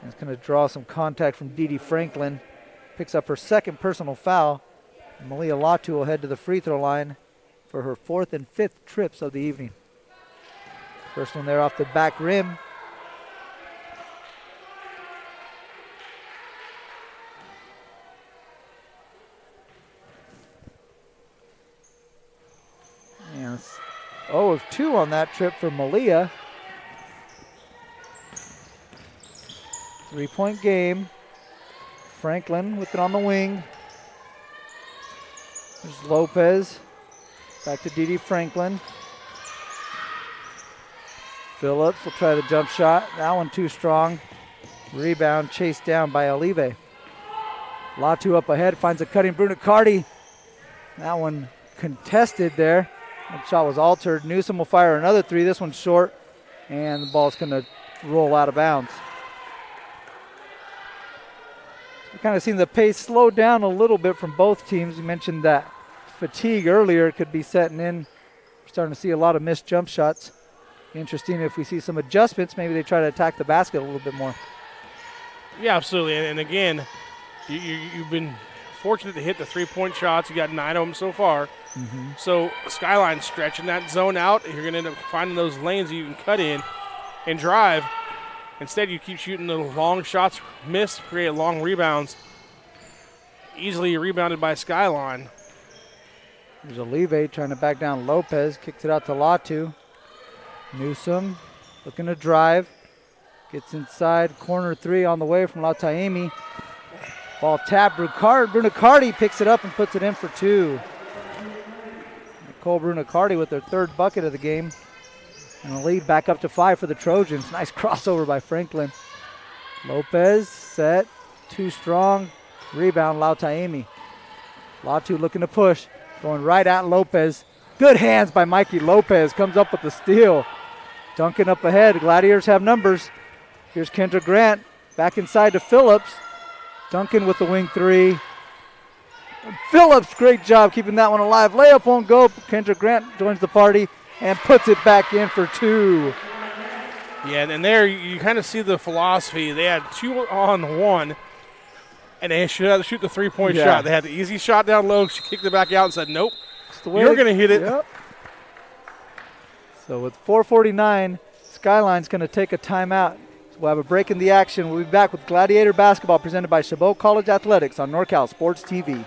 It's going to draw some contact from Dee Dee Franklin. Picks up her second personal foul. Malia Latu will head to the free throw line for her fourth and fifth trips of the evening. First one there off the back rim. And 0 of 2 on that trip for Malia. 3-point game. Franklin with it on the wing. There's Lopez. Back to Dee Dee Franklin. Phillips will try the jump shot. That one too strong. Rebound chased down by Olive. Latu up ahead, finds a cutting Brunacardi. That one contested there. That shot was altered. Newsom will fire another three. This one's short, and the ball's going to roll out of bounds. We've kind of seen the pace slow down a little bit from both teams. You mentioned that fatigue earlier could be setting in. We're starting to see a lot of missed jump shots. Interesting if we see some adjustments, maybe they try to attack the basket a little bit more. Yeah, absolutely. And again, you've been fortunate to hit the three-point shots. You got 9 of them so far. Mm-hmm. So Skyline stretching that zone out. You're going to end up finding those lanes you can cut in and drive. Instead, you keep shooting the long shots, miss, create long rebounds. Easily rebounded by Skyline. There's Olive trying to back down Lopez. Kicks it out to Latu. Newsom looking to drive. Gets inside. Corner three on the way from Lautaimi. Ball tapped. Brunacardi picks it up and puts it in for 2. Nicole Brunacardi with their third bucket of the game. And the lead back up to 5 for the Trojans. Nice crossover by Franklin. Lopez set. Too strong. Rebound Lautaimi. Latu looking to push. Going right at Lopez. Good hands by Mikey Lopez. Comes up with the steal. Duncan up ahead. Gladiators have numbers. Here's Kendra Grant. Back inside to Phillips. Duncan with the wing three. Phillips, great job keeping that one alive. Layup won't go. Kendra Grant joins the party and puts it back in for 2. Yeah, and there you kind of see the philosophy. They had 2 on 1, and they should have to shoot the three-point shot. They had the easy shot down low. She kicked it back out and said, nope, you're going to hit it. Yep. So with 4:49, Skyline's going to take a timeout. So we'll have a break in the action. We'll be back with Gladiator Basketball presented by Chabot College Athletics on NorCal Sports TV.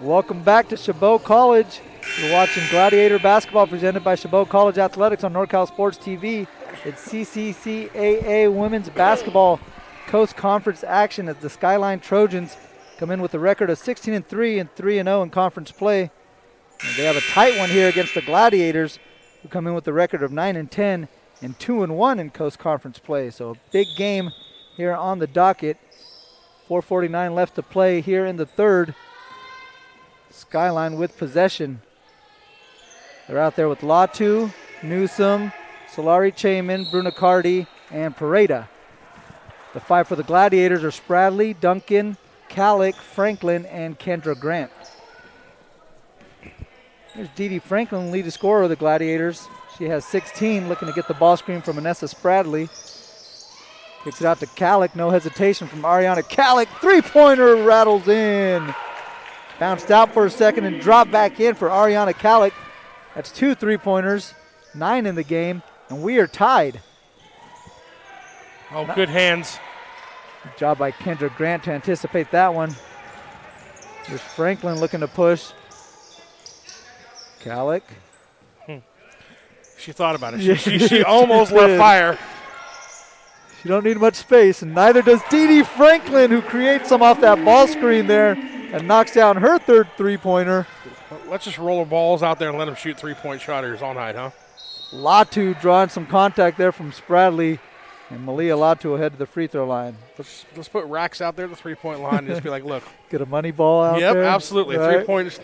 Welcome back to Chabot College. You're watching Gladiator Basketball presented by Chabot College Athletics on NorCal Sports TV. It's CCCAA Women's Basketball Coast Conference action as the Skyline Trojans come in with a record of 16-3 and 3-0 in conference play. And they have a tight one here against the Gladiators, who come in with a record of 9-10 and 2-1 in Coast Conference play. So a big game here on the docket. 4:49 left to play here in the third. Skyline with possession. They're out there with Latu, Newsom, Solari Chayman, Brunacardi, and Pareda. The five for the Gladiators are Spradley, Duncan, Calick, Franklin, and Kendra Grant. Here's Dee Dee Franklin, lead scorer of the Gladiators. She has 16, looking to get the ball screen from Vanessa Spradley. Kicks it out to Calick, no hesitation from Ariana Calick. Three-pointer rattles in. Bounced out for a second and dropped back in for Ariana Calick. That's 2 3-pointers, 9 in the game, and we are tied. Oh, good hands. Good job by Kendra Grant to anticipate that one. Here's Franklin looking to push. Calick. She thought about it. She almost left fire. She don't need much space, and neither does Dee Dee Franklin, who creates some off that ball screen there and knocks down her third three-pointer. Let's just roll the balls out there and let them shoot three-point shotters all night, huh? Latu drawing some contact there from Spradley, and Malia Latu ahead to the free throw line. Let's put racks out there at the three-point line and just be like, look. Get a money ball out there. Yep, absolutely. Right. Three-point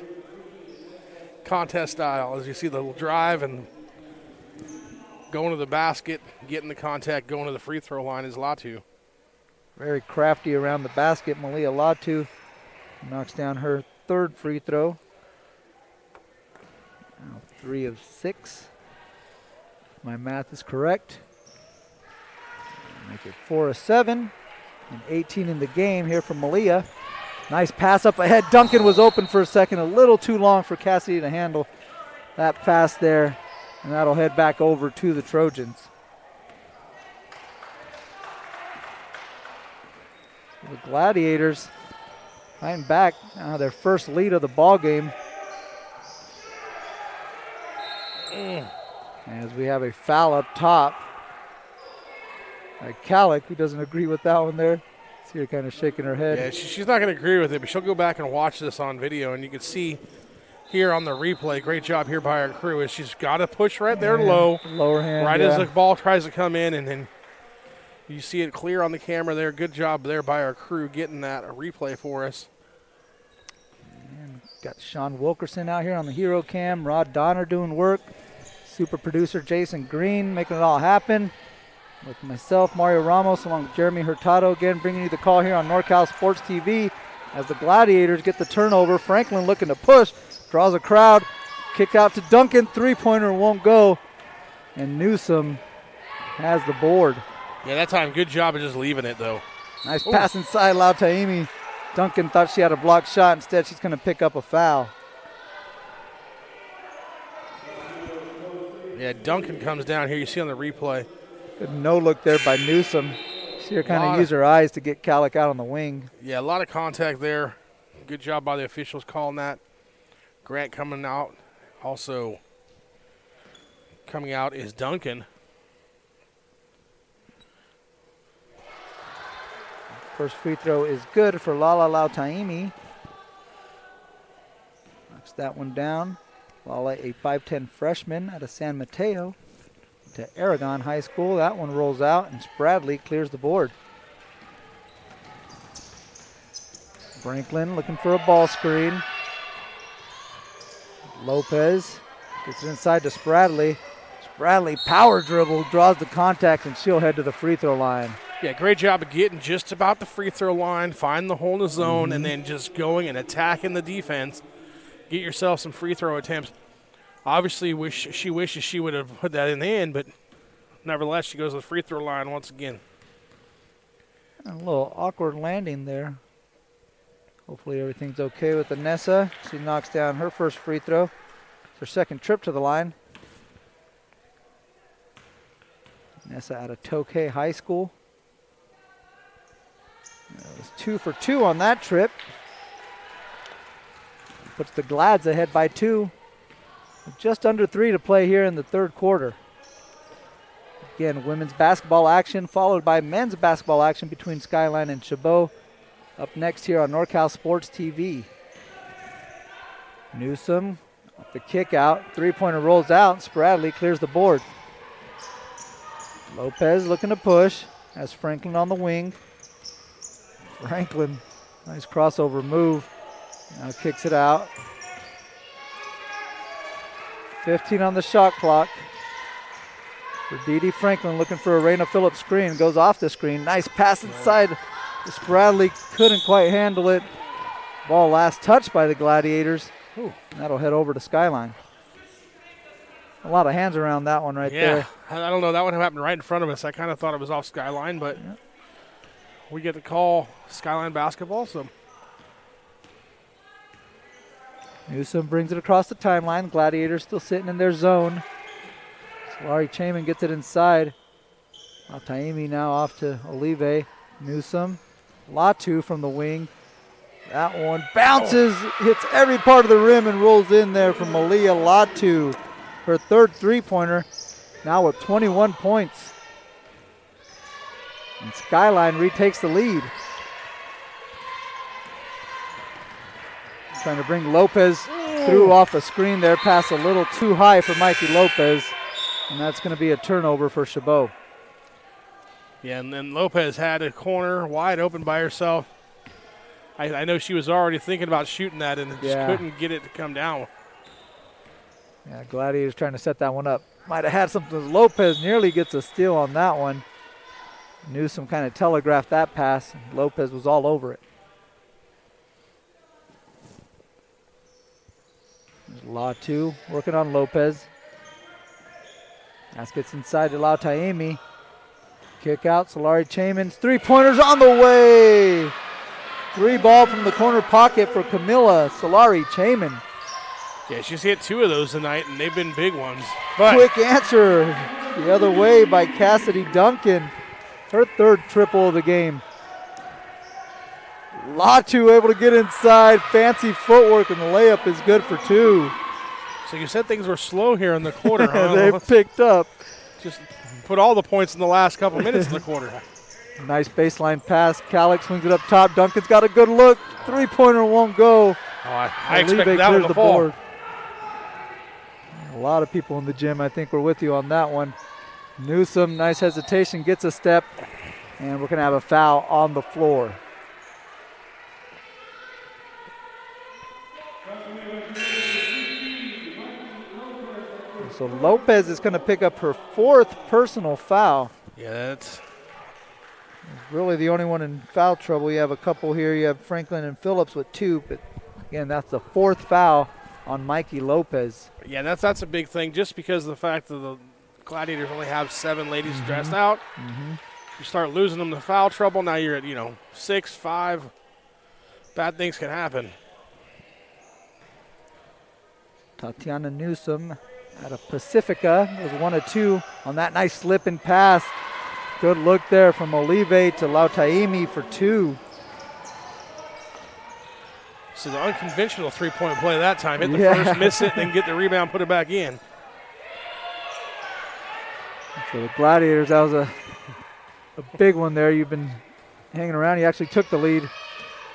contest style, as you see the drive and going to the basket, getting the contact, going to the free throw line is Latu. Very crafty around the basket. Malia Latu knocks down her third free throw. Now 3 of 6. My math is correct. Make it 4 of 7 and 18 in the game here from Malia. Nice pass up ahead. Duncan was open for a second, a little too long for Cassidy to handle that pass there, and that'll head back over to the Trojans. The Gladiators fighting back, their first lead of the ball game. As we have a foul up top by Calick, who doesn't agree with that one there. See her kind of shaking her head. Yeah, she's not going to agree with it, but she'll go back and watch this on video, and you can see here on the replay, great job here by our crew, is she's got to push right there low. Lower hand, right as the ball tries to come in, and then you see it clear on the camera there. Good job there by our crew getting that replay for us. And got Sean Wilkerson out here on the hero cam. Rod Donner doing work. Super producer Jason Green making it all happen. With myself, Mario Ramos, along with Jeremy Hurtado, again bringing you the call here on NorCal Sports TV as the Gladiators get the turnover. Franklin looking to push, draws a crowd, kick out to Duncan, three-pointer won't go, and Newsom has the board. Yeah, that time, good job of just leaving it, though. Nice pass inside, Lautaimi. Duncan thought she had a blocked shot. Instead, she's going to pick up a foul. Yeah, Duncan comes down here. You see on the replay. Good no-look there by Newsom. See her kind of use her eyes to get Calick out on the wing. Yeah, a lot of contact there. Good job by the officials calling that. Grant coming out. Also coming out is Duncan. First free throw is good for Lala Lautaimi. Knocks that one down. Lala, a 5'10 freshman out of San Mateo to Aragon High School. That one rolls out, and Spradley clears the board. Franklin looking for a ball screen. Lopez gets it inside to Spradley. Spradley power dribble, draws the contact, and she'll head to the free throw line. Yeah, great job of getting just about the free throw line, find the hole in the zone, and then just going and attacking the defense. Get yourself some free throw attempts. Obviously, she wishes she would have put that in the end, but nevertheless, she goes to the free throw line once again. A little awkward landing there. Hopefully everything's okay with Anessa. She knocks down her first free throw. It's her second trip to the line. Anessa out of Tokay High School. It was 2 for 2 on that trip. Puts the Glads ahead by 2. Just under 3 to play here in the third quarter. Again, women's basketball action followed by men's basketball action between Skyline and Chabot. Up next here on NorCal Sports TV. Newsom, the kick out, three-pointer rolls out, Spradley clears the board. Lopez looking to push, has Franklin on the wing. Franklin, nice crossover move, now kicks it out. 15 on the shot clock. For Dee Franklin looking for a Raina Phillips screen, goes off the screen, nice pass inside. Spradley couldn't quite handle it. Ball last touched by the Gladiators. Ooh, that'll head over to Skyline. A lot of hands around that one right there. I don't know. That one happened right in front of us. I kind of thought it was off Skyline, but we get to call Skyline basketball. So Newsom brings it across the timeline. Gladiators still sitting in their zone. Solari Chaman gets it inside. Taimi now off to Olive. Newsom. Latu from the wing. That one bounces, hits every part of the rim and rolls in there from Malia Latu. Her third three-pointer, now with 21 points. And Skyline retakes the lead. Trying to bring Lopez through off a screen there, pass a little too high for Mikey Lopez. And that's going to be a turnover for Chabot. Yeah, and then Lopez had a corner wide open by herself. I know she was already thinking about shooting that and just couldn't get it to come down. Yeah, Gladiators trying to set that one up. Might have had something. Lopez nearly gets a steal on that one. Newsom kind of telegraphed that pass. Lopez was all over it. There's Latu working on Lopez. Pass gets inside to Lautaimi. Kick out, Solari Chaman's three-pointers on the way. Three ball from the corner pocket for Camilla Solari Chaman. Yeah, she's hit two of those tonight, and they've been big ones. But quick answer the other way by Cassidy Duncan. Her third triple of the game. Latu able to get inside. Fancy footwork, and the layup is good for two. So you said things were slow here in the quarter, huh? They picked up. Just put all the points in the last couple minutes of the quarter. Nice baseline pass. Kallick swings it up top. Duncan's got a good look. Three-pointer won't go. Oh, I expected that one to fall. Board. A lot of people in the gym, I think, were with you on that one. Newsom, nice hesitation, gets a step, and we're going to have a foul on the floor. So Lopez is going to pick up her fourth personal foul. Yeah, that's really the only one in foul trouble. You have a couple here. You have Franklin and Phillips with two, but again, that's the fourth foul on Mikey Lopez. Yeah, that's a big thing just because of the fact that the Gladiators only have 7 ladies dressed out. You start losing them to foul trouble, now you're at, 6, 5. Bad things can happen. Tatiana Newsom out of Pacifica was 1 of 2 on that nice slip and pass. Good look there from Olive to Lautaimi for 2. So the unconventional three-point play that time. Hit the first, miss it, then get the rebound, put it back in. For the Gladiators, that was a big one there. You've been hanging around. You actually took the lead.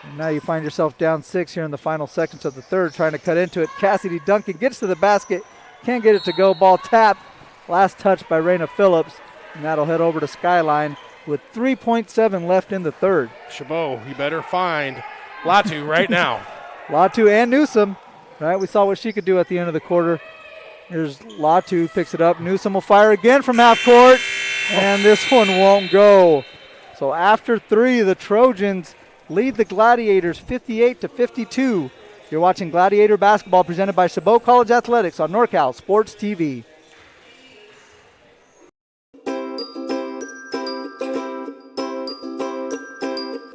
And now you find yourself down 6 here in the final seconds of the third, trying to cut into it. Cassidy Duncan gets to the basket. Can't get it to go. Ball tapped. Last touch by Raina Phillips. And that'll head over to Skyline with 3.7 left in the third. Chabot, you better find Latu right now. Latu and Newsom, right? We saw what she could do at the end of the quarter. Here's Latu, picks it up. Newsom will fire again from half court, and this one won't go. So after 3, the Trojans lead the Gladiators 58-52. You're watching Gladiator basketball presented by Chabot College Athletics on NorCal Sports TV.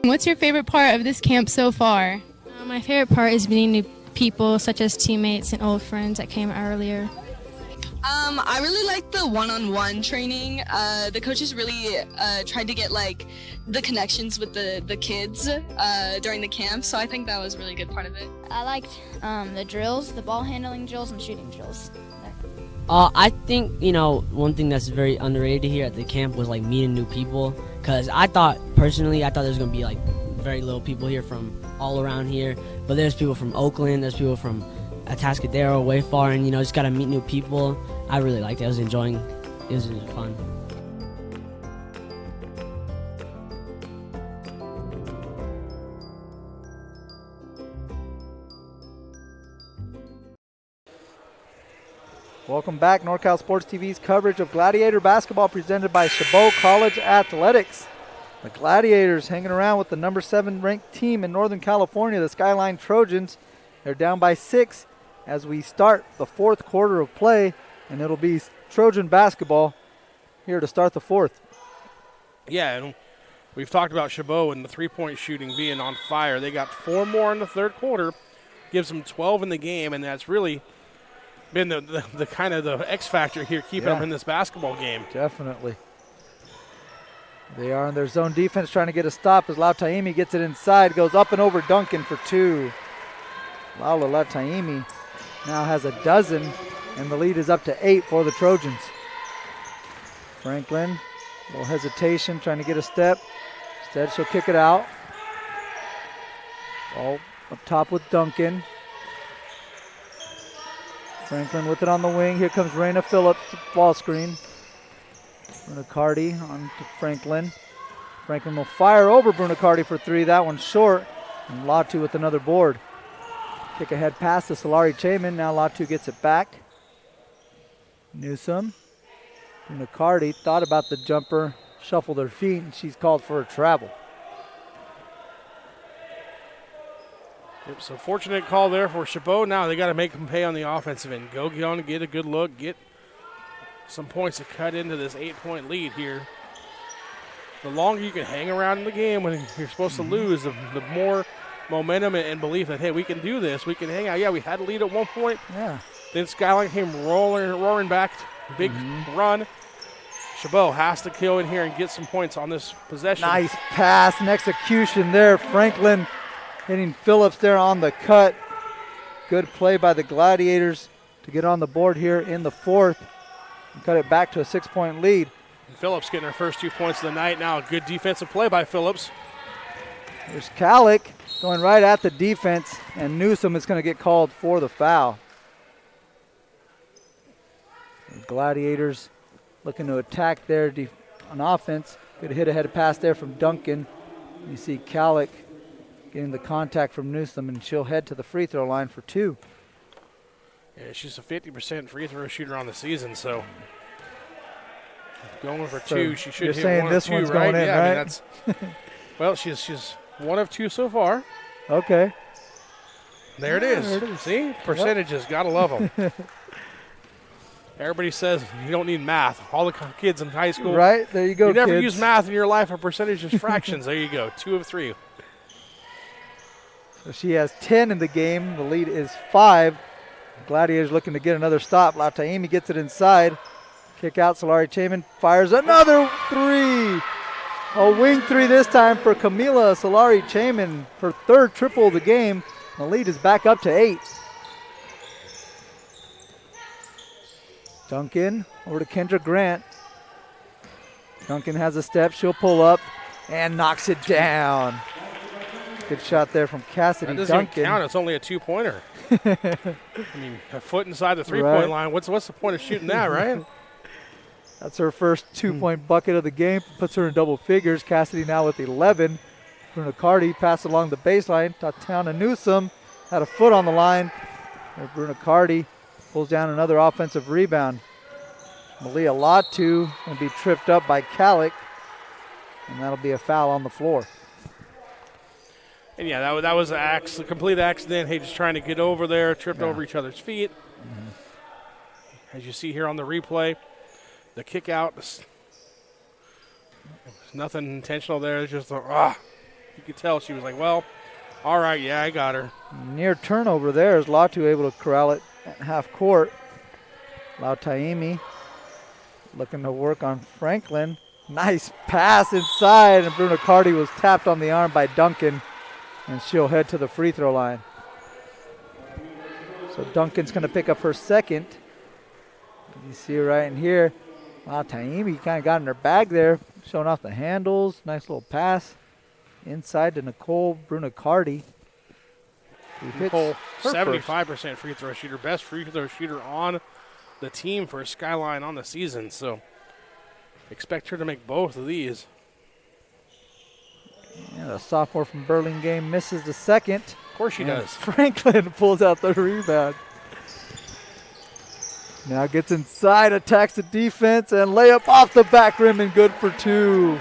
What's your favorite part of this camp so far? My favorite part is meeting new people, such as teammates and old friends that came earlier. I really like the one-on-one training. The coaches really tried to get the connections with the kids during the camp, so I think that was a really good part of it. I liked the drills, the ball handling drills and shooting drills. I think, one thing that's very underrated here at the camp was, like, meeting new people. Because I thought there's going to be, like, very little people here from all around here. But there's people from Oakland, there's people from Atascadero, way far, and, just got to meet new people. I really liked it. I was enjoying it. It was fun. Welcome back. NorCal Sports TV's coverage of Gladiator basketball presented by Chabot College Athletics. The Gladiators hanging around with the number 7 ranked team in Northern California, the Skyline Trojans. They're down by 6 as we start the fourth quarter of play, and it'll be Trojan basketball here to start the fourth. Yeah, and we've talked about Chabot and the three-point shooting being on fire. They got 4 more in the third quarter, gives them 12 in the game, and that's really been the kind of the X factor here, keeping them in this basketball game. Definitely. They are in their zone defense trying to get a stop as Lautaimi gets it inside, goes up and over Duncan for 2. Lautaimi now has a dozen, and the lead is up to 8 for the Trojans. Franklin, a little hesitation, trying to get a step. Instead, she'll kick it out. Ball up top with Duncan. Franklin with it on the wing. Here comes Raina Phillips, ball screen. Brunacardi on to Franklin. Franklin will fire over Brunacardi for 3. That one's short. And Latu with another board. Kick ahead pass to Solari Chayman. Now Latu gets it back. Newsom. Brunacardi thought about the jumper, shuffled her feet, and she's called for a travel. Yep, so fortunate call there for Chabot. Now they got to make them pay on the offensive end. Go on and get a good look, get some points to cut into this 8-point lead here. The longer you can hang around in the game when you're supposed to lose, the more momentum and belief that, hey, we can do this. We can hang out. Yeah, we had a lead at one point. Yeah. Then Skyline came roaring back. Big run. Chabot has to kill in here and get some points on this possession. Nice pass and execution there. Franklin hitting Phillips there on the cut. Good play by the Gladiators to get on the board here in the fourth and cut it back to a 6-point lead. And Phillips getting her first 2 points of the night. Now a good defensive play by Phillips. There's Kalick going right at the defense, and Newsom is going to get called for the foul. The Gladiators looking to attack there on offense. Good hit ahead pass there from Duncan. You see Kalick getting the contact from Newsom, and she'll head to the free throw line for 2. Yeah, she's a 50% free throw shooter on the season, so going for 2. She should hit 1 or 2, this one's right? Going in, yeah, right? I mean, that's well, she's 1 of 2 so far. Okay. There it is. See? Percentages, gotta love them. Everybody says you don't need math. All the kids in high school. Right, there you go, You never kids. use math in your life or percentages, fractions. There you go, 2 of 3. So she has 10 in the game. The lead is 5. Gladiators looking to get another stop. Lautaimi gets it inside. Kick out. Solari Chayman fires another 3. A wing 3 this time for Camila Solari Chayman. Her 3rd triple of the game. The lead is back up to 8. Duncan over to Kendra Grant. Duncan has a step. She'll pull up and knocks it down. Good shot there from Cassidy That doesn't Duncan. even count. It's only a 2-pointer. I mean, a foot inside the 3-point line. What's the point of shooting that, right? That's her first 2-point bucket of the game. Puts her in double figures. Cassidy now with 11. Brunacardi passed along the baseline. Tatiana Newsom had a foot on the line. Brunacardi pulls down another offensive rebound. Malia Latu going to be tripped up by Kalick, and that'll be a foul on the floor. And yeah, that was a complete accident. Hey, just trying to get over there, tripped over each other's feet. As you see here on the replay, the kick out, there's nothing intentional there. It's just you could tell she was like, well, all right, yeah, I got her. Near turnover there is Latu able to corral it at half court. Lautaimi looking to work on Franklin. Nice pass inside, and Brunacardi was tapped on the arm by Duncan, and she'll head to the free throw line. So Duncan's going to pick up her 2nd. You see it right in here. Wow, Taimi kind of got in her bag there, showing off the handles. Nice little pass inside to Nicole Brunacardi. Nicole, 75% free throw shooter, best free throw shooter on the team for Skyline on the season. So expect her to make both of these. And a sophomore from Burlingame misses the second. Of course she does. Franklin pulls out the rebound. Now gets inside, attacks the defense, and layup off the back rim and good for 2.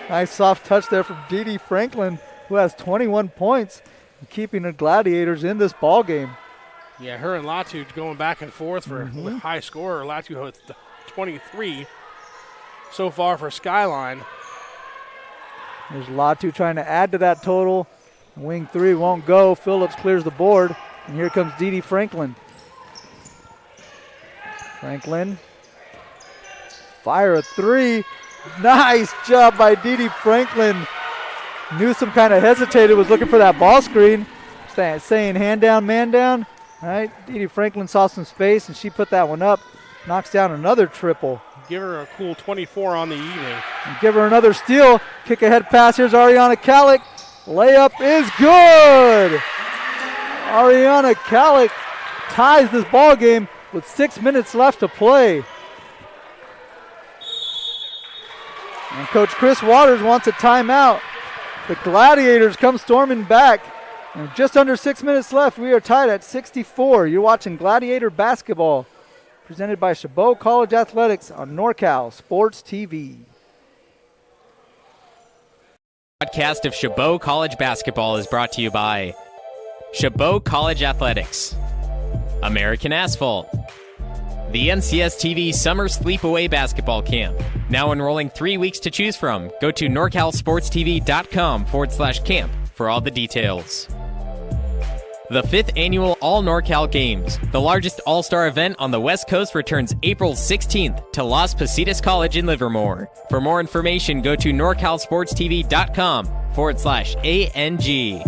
Nice soft touch there from Dee Franklin, who has 21 points, and keeping the Gladiators in this ball game. Yeah, her and Latu going back and forth for the high scorer. Latu with 23 so far for Skyline. There's Latu trying to add to that total. Wing 3 won't go. Phillips clears the board, and here comes Dee Franklin. Franklin, fire a 3. Nice job by Dee Franklin. Newsom kind of hesitated, was looking for that ball screen, saying hand down, man down. All right, Dee Franklin saw some space, and she put that one up. Knocks down another triple. Give her a cool 24 on the evening. And give her another steal. Kick ahead pass. Here's Ariana Kalik. Layup is good. Ariana Kalik ties this ball game with 6 minutes left to play. And Coach Chris Waters wants a timeout. The Gladiators come storming back. And just under 6 minutes left, we are tied at 64. You're watching Gladiator Basketball, presented by Chabot College Athletics on NorCal Sports TV. Podcast of Chabot College Basketball is brought to you by Chabot College Athletics, American Asphalt, the NCSTV Summer Sleepaway Basketball Camp. Now enrolling 3 weeks to choose from. Go to norcalsportstv.com/camp for all the details. The 5th Annual All NorCal Games, the largest all-star event on the West Coast, returns April 16th to Las Positas College in Livermore. For more information, go to norcalsportstv.com/ANG.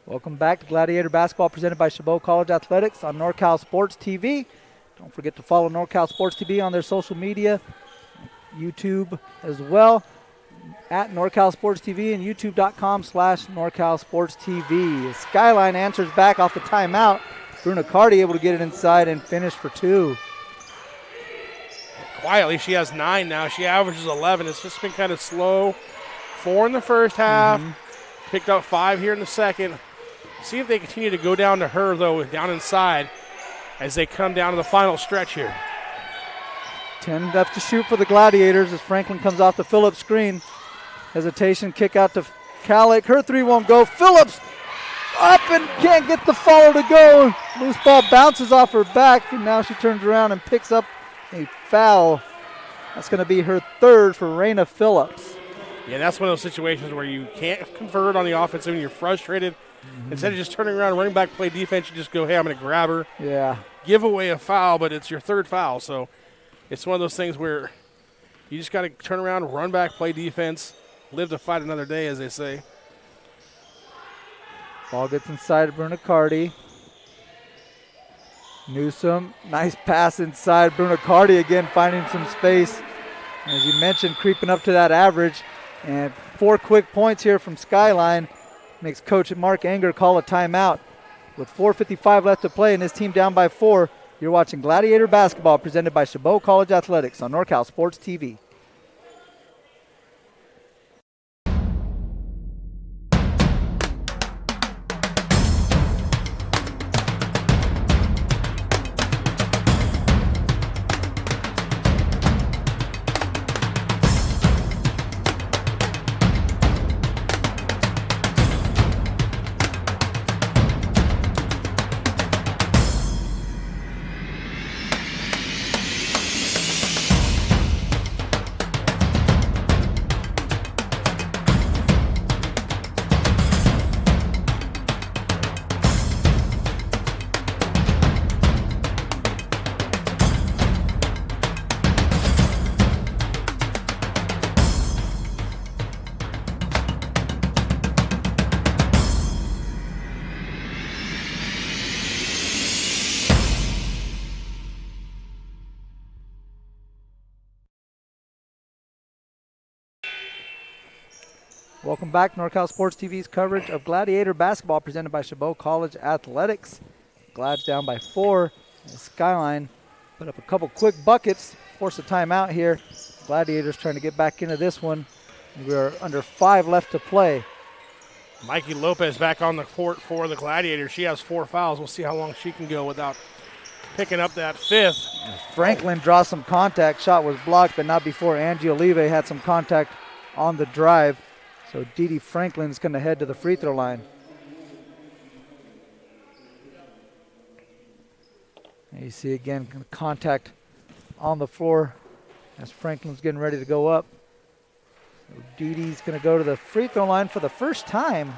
Welcome back to Gladiator Basketball, presented by Chabot College Athletics on NorCal Sports TV. Don't forget to follow NorCal Sports TV on their social media, YouTube as well, at NorCal Sports TV and youtube.com/NorCal Sports TV. Skyline answers back off the timeout. Brunacardi able to get it inside and finish for 2. Quietly, she has 9 now. She averages 11. It's just been kind of slow. 4 in the first half. Picked up 5 here in the second. See if they continue to go down to her, though, down inside as they come down to the final stretch here. 10 left to shoot for the Gladiators as Franklin comes off the Phillips screen. Hesitation, kick out to Kalik. Her 3 won't go. Phillips up and can't get the follow to go. Loose ball bounces off her back, and now she turns around and picks up a foul. That's going to be her 3rd for Raina Phillips. Yeah, that's one of those situations where you can't convert on the offensive and you're frustrated. Instead of just turning around and running back, play defense, you just go, hey, I'm going to grab her. Yeah. Give away a foul, but it's your 3rd foul. So it's one of those things where you just got to turn around, run back, play defense, live to fight another day, as they say. Ball gets inside Brunacardi. Newsom, nice pass inside. Brunacardi again finding some space. As you mentioned, creeping up to that average. And 4 quick points here from Skyline makes Coach Mark Anger call a timeout. With 4:55 left to play and his team down by 4, you're watching Gladiator Basketball presented by Chabot College Athletics on NorCal Sports TV. Welcome back to NorCal Sports TV's coverage of Gladiator basketball presented by Chabot College Athletics. Glad's down by 4. Skyline put up a couple quick buckets, force a timeout here. Gladiators trying to get back into this one. We are under 5 left to play. Mikey Lopez back on the court for the Gladiators. She has 4 fouls. We'll see how long she can go without picking up that 5th. Franklin draws some contact. Shot was blocked, but not before Angie Olive had some contact on the drive. So Dee Franklin's going to head to the free throw line. And you see again contact on the floor as Franklin's getting ready to go up. So Dee's going to go to the free throw line for the first time.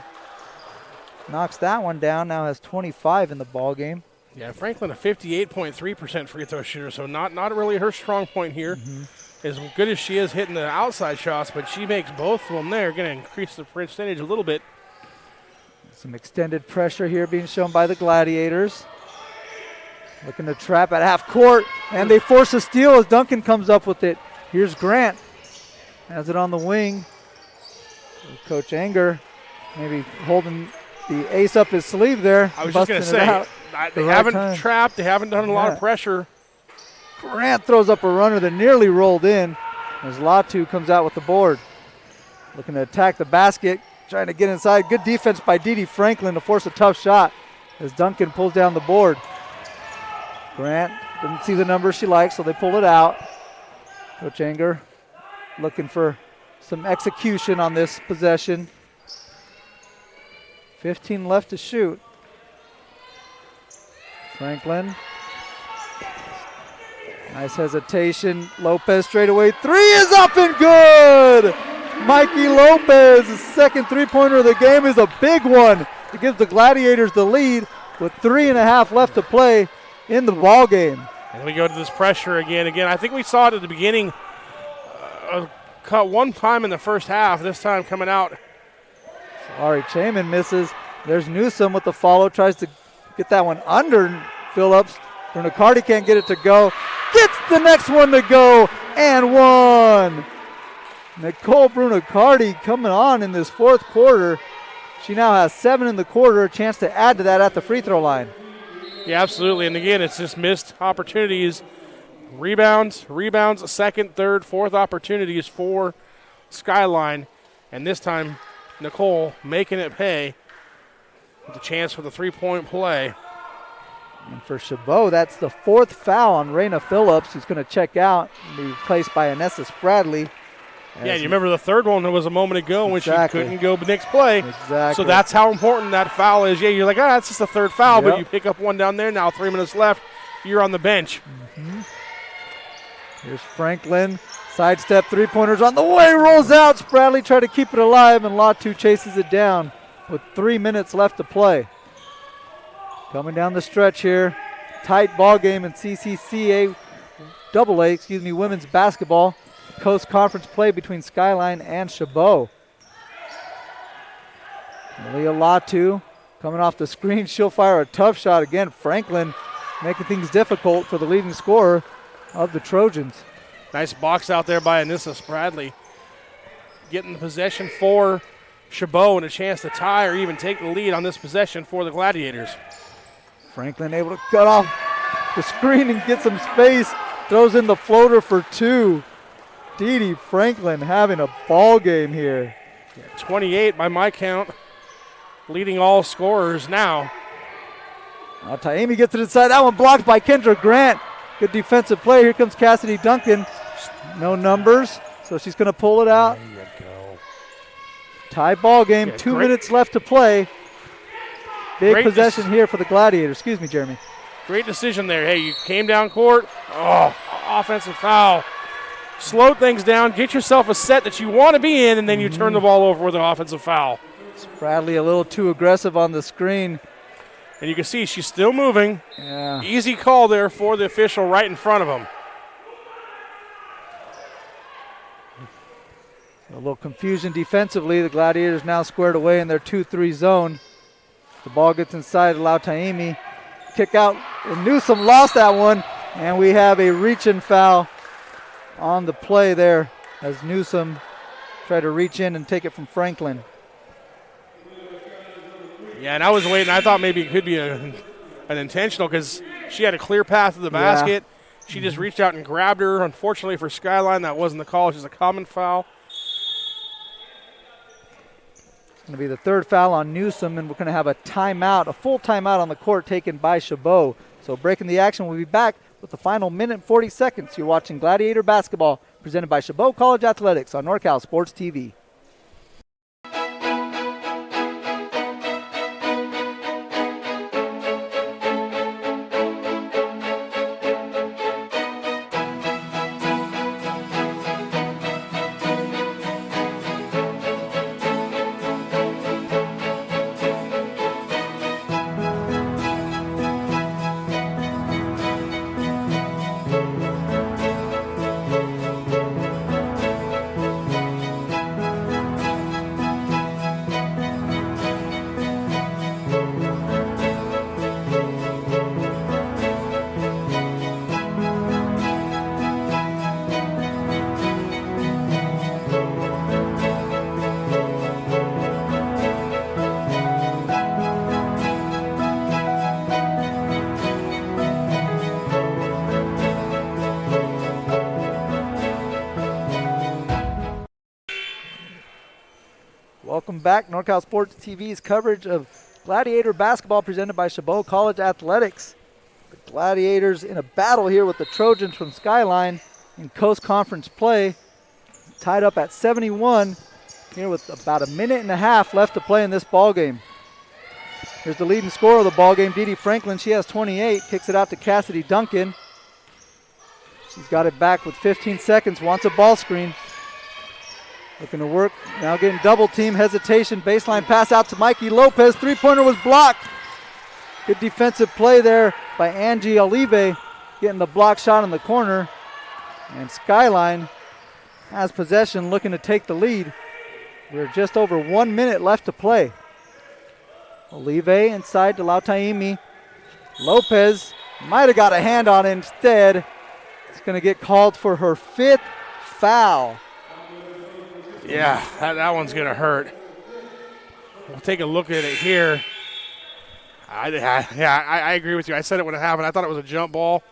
Knocks that one down, now has 25 in the ball game. Yeah, Franklin a 58.3% free throw shooter, so not really her strong point here. As good as she is hitting the outside shots, but she makes both of them there. Going to increase the percentage a little bit. Some extended pressure here being shown by the Gladiators. Looking to trap at half court, and they force a steal as Duncan comes up with it. Here's Grant. Has it on the wing. Coach Anger maybe holding the ace up his sleeve there. I was just going to say, they haven't trapped. They haven't done a lot of pressure. Grant throws up a runner that nearly rolled in as Latu comes out with the board. Looking to attack the basket, trying to get inside. Good defense by Dee Franklin to force a tough shot as Duncan pulls down the board. Grant doesn't see the number she likes, so they pull it out. Coach Anger looking for some execution on this possession. 15 left to shoot. Franklin. Nice hesitation. Lopez straight away. 3 is up and good! Mikey Lopez, his second three-pointer of the game, is a big one. It gives the Gladiators the lead with 3.5 left to play in the ball game. And we go to this pressure again. I think we saw it at the beginning. Cut one time in the first half. This time coming out. Ari Chayman misses. There's Newsom with the follow. Tries to get that one under Phillips. Brunacardi can't get it to go. Gets the next one to go and one. Nicole Brunacardi coming on in this fourth quarter. She now has 7 in the quarter. A chance to add to that at the free throw line. Yeah, absolutely. And again, it's just missed opportunities. Rebounds, second, third, fourth opportunities for Skyline. And this time, Nicole making it pay with a chance for the three-point play. And for Chabot, that's the 4th foul on Raina Phillips, who's going to check out and be replaced by Anessa Spradley. Yeah, you remember the third one that was a moment ago when she couldn't go the next play. Exactly. So that's how important that foul is. Yeah, you're like, that's just the third foul, but you pick up one down there. Now 3 minutes left. You're on the bench. Here's Franklin. Sidestep three-pointers on the way. Rolls out. Spradley tried to keep it alive, and Latu chases it down with 3 minutes left to play. Coming down the stretch here. Tight ball game in CCCA women's basketball. Coast Conference play between Skyline and Chabot. Malia Latu coming off the screen. She'll fire a tough shot again. Franklin making things difficult for the leading scorer of the Trojans. Nice box out there by Anissa Spradley. Getting the possession for Chabot and a chance to tie or even take the lead on this possession for the Gladiators. Franklin able to cut off the screen and get some space. Throws in the floater for 2. Dee Franklin having a ball game here. 28 by my count, leading all scorers now. Taimi gets it inside. That one blocked by Kendra Grant. Good defensive play. Here comes Cassidy Duncan. No numbers, so she's going to pull it out. There you go. Tie ball game. Yeah, 2 minutes left to play. Big possession here for the Gladiators. Excuse me, Jeremy. Great decision there. Hey, you came down court. Oh, offensive foul. Slow things down. Get yourself a set that you want to be in, and then you turn the ball over with an offensive foul. Bradley a little too aggressive on the screen. And you can see she's still moving. Yeah. Easy call there for the official right in front of him. A little confusion defensively. The Gladiators now squared away in their 2-3 zone. The ball gets inside, allow Taimi. Kick out, and Newsom lost that one. And we have a reach-in foul on the play there as Newsom try to reach in and take it from Franklin. Yeah, and I was waiting. I thought maybe it could be an intentional because she had a clear path to the basket. She just reached out and grabbed her. Unfortunately for Skyline, that wasn't the call. It's just a common foul. It's going to be the third foul on Newsom, and we're going to have a timeout, a full timeout on the court taken by Chabot. So breaking the action, we'll be back with the final minute and 40 seconds. You're watching Gladiator Basketball presented by Chabot College Athletics on NorCal Sports TV. Welcome back. NorCal Sports TV's coverage of Gladiator Basketball presented by Chabot College Athletics. The Gladiators in a battle here with the Trojans from Skyline in Coast Conference play. Tied up at 71 here with about a minute and a half left to play in this ball game. Here's the leading scorer of the ball game, Dee Dee Franklin. She has 28, kicks it out to Cassidy Duncan. She's got it back with 15 seconds, wants a ball screen. Looking to work, now getting double team, hesitation, baseline pass out to Mikey Lopez. Three-pointer was blocked. Good defensive play there by Angie Olive, getting the block shot in the corner. And Skyline has possession, looking to take the lead. We're just over 1 minute left to play. Olive inside to Lautaimi. Lopez might have got a hand on it instead. It's going to get called for her 5th foul. Yeah, that one's going to hurt. We'll take a look at it here. I agree with you. I said it would have happened. I thought it was a jump ball.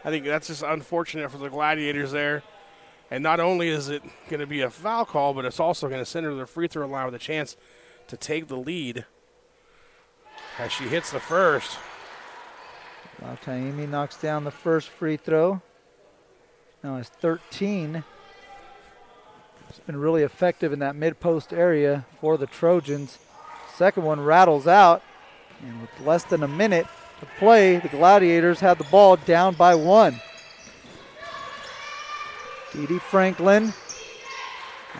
I think that's just unfortunate for the Gladiators there. And not only is it going to be a foul call, but it's also going to send her to the free throw line with a chance to take the lead as she hits the first. Lautaimi knocks down the first free throw. Now it's 13. It's been really effective in that mid-post area for the Trojans. Second one rattles out, and with less than a minute to play, the Gladiators have the ball down by 1. Dee Dee Franklin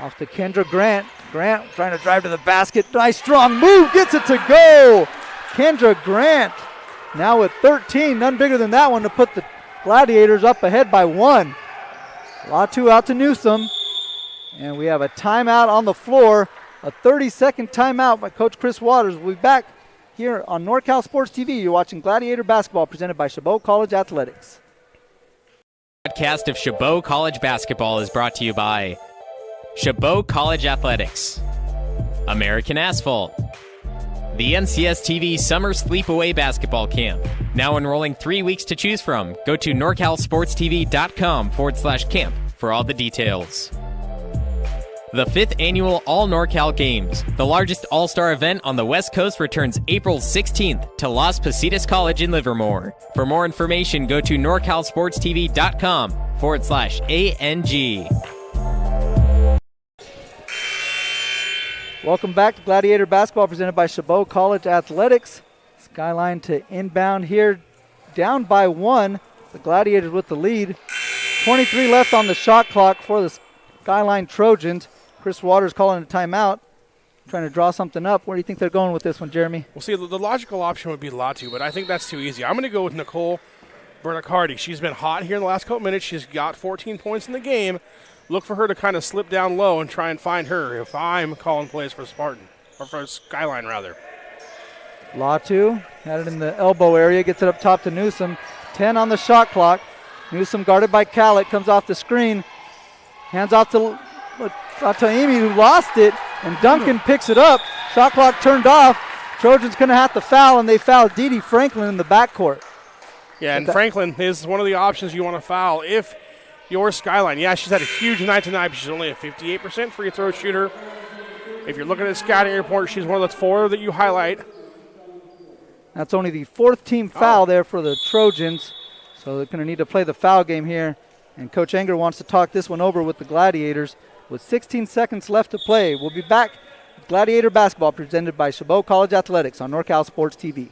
off to Kendra Grant. Grant trying to drive to the basket. Nice strong move, gets it to go. Kendra Grant now with 13, none bigger than that one to put the Gladiators up ahead by 1. Latu out to Newsom. And we have a timeout on the floor, a 30-second timeout by Coach Chris Waters. We'll be back here on NorCal Sports TV. You're watching Gladiator Basketball presented by Chabot College Athletics. Podcast of Chabot College Basketball is brought to you by Chabot College Athletics, American Asphalt, the NCS TV Summer Sleepaway Basketball Camp. Now enrolling 3 weeks to choose from. Go to norcalsportstv.com/camp for all the details. The 5th Annual All-NorCal Games, the largest all-star event on the West Coast, returns April 16th to Las Positas College in Livermore. For more information, go to norcalsportstv.com/ANG. Welcome back to Gladiator Basketball presented by Chabot College Athletics. Skyline to inbound here, down by 1. The Gladiators with the lead. 23 left on the shot clock for the Skyline Trojans. Chris Waters calling a timeout, trying to draw something up. Where do you think they're going with this one, Jeremy? Well, see, the logical option would be Latu, but I think that's too easy. I'm going to go with Nicole Bernacardi. She's been hot here in the last couple minutes. She's got 14 points in the game. Look for her to kind of slip down low and try and find her if I'm calling plays for Spartan, or for Skyline, rather. Latu had it in the elbow area, gets it up top to Newsom. 10 on the shot clock. Newsom guarded by Callett, comes off the screen. Hands off to Taimi who lost it, and Duncan picks it up. Shot clock turned off. Trojans going to have to foul, and they foul Dee Franklin in the backcourt. Yeah, and Franklin is one of the options you want to foul if you're Skyline. Yeah, she's had a huge night tonight, but she's only a 58% free throw shooter. If you're looking at scouting report, she's one of the 4 that you highlight. That's only the 4th team foul there for the Trojans, so they're going to need to play the foul game here. And Coach Enger wants to talk this one over with the Gladiators with 16 seconds left to play. We'll be back with Gladiator basketball presented by Chabot College Athletics on NorCal Sports TV.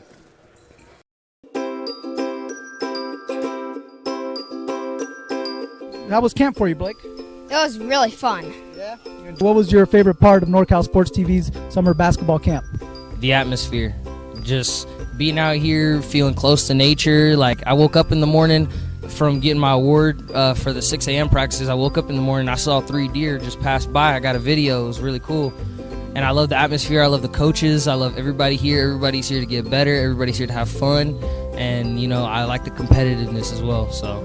How was camp for you, Blake? It was really fun. Yeah. What was your favorite part of NorCal Sports TV's summer basketball camp? The atmosphere. Just being out here, feeling close to nature. Like, I woke up in the morning from getting my award for the 6 a.m. practices. I woke up in the morning, I saw 3 deer just pass by. I got a video. It was really cool. And I love the atmosphere. I love the coaches. I love everybody here. Everybody's here to get better. Everybody's here to have fun. And, you know, I like the competitiveness as well, so.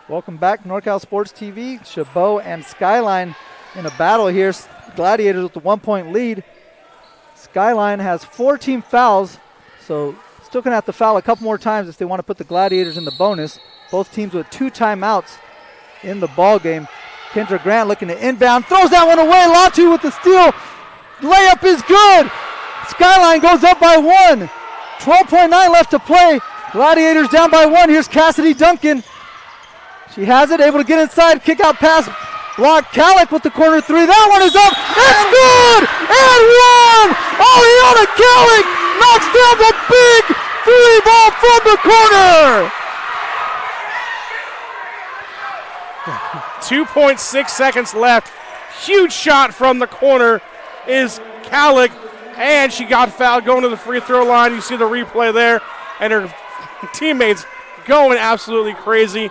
Welcome back to NorCal Sports TV. Chabot and Skyline in a battle here. Gladiators with the 1-point lead. Skyline has 4 team fouls, so still going to have to foul a couple more times if they want to put the Gladiators in the bonus. Both teams with 2 timeouts in the ball game. Kendra Grant looking to inbound, throws that one away. Latu with the steal. Layup is good. Skyline goes up by 1. 12.9 left to play. Gladiators down by 1. Here's Cassidy Duncan. She has it, able to get inside, kick out pass. Block Calic with the corner 3. That one is up. It's good! And 1! Aliana Calic knocks down the big 3 ball from the corner. 2.6 seconds left. Huge shot from the corner is Calic, and she got fouled going to the free throw line. You see the replay there, and her teammates going absolutely crazy.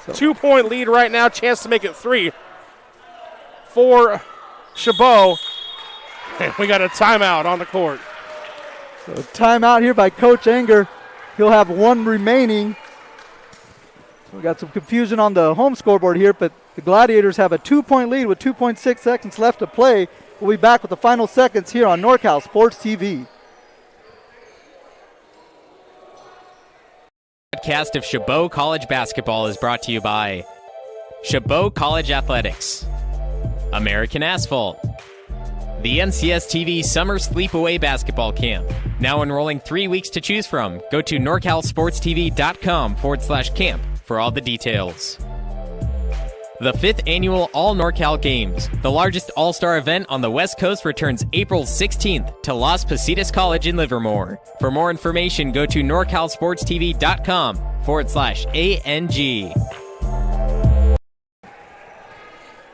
2-point lead right now, chance to make it 3 for Chabot. And we got a timeout on the court. So timeout here by Coach Enger. He'll have 1 remaining. We got some confusion on the home scoreboard here, but the Gladiators have a 2-point lead with 2.6 seconds left to play. We'll be back with the final seconds here on NorCal Sports TV. Podcast of Chabot College Basketball is brought to you by Chabot College Athletics, American Asphalt, the NCSTV Summer Sleepaway Basketball Camp. Now enrolling 3 weeks to choose from. Go to norcalsportstv.com/camp for all the details. The 5th annual All NorCal Games, the largest all-star event on the West Coast, returns April 16th to Las Positas College in Livermore. For more information, go to norcalsportstv.com/ANG.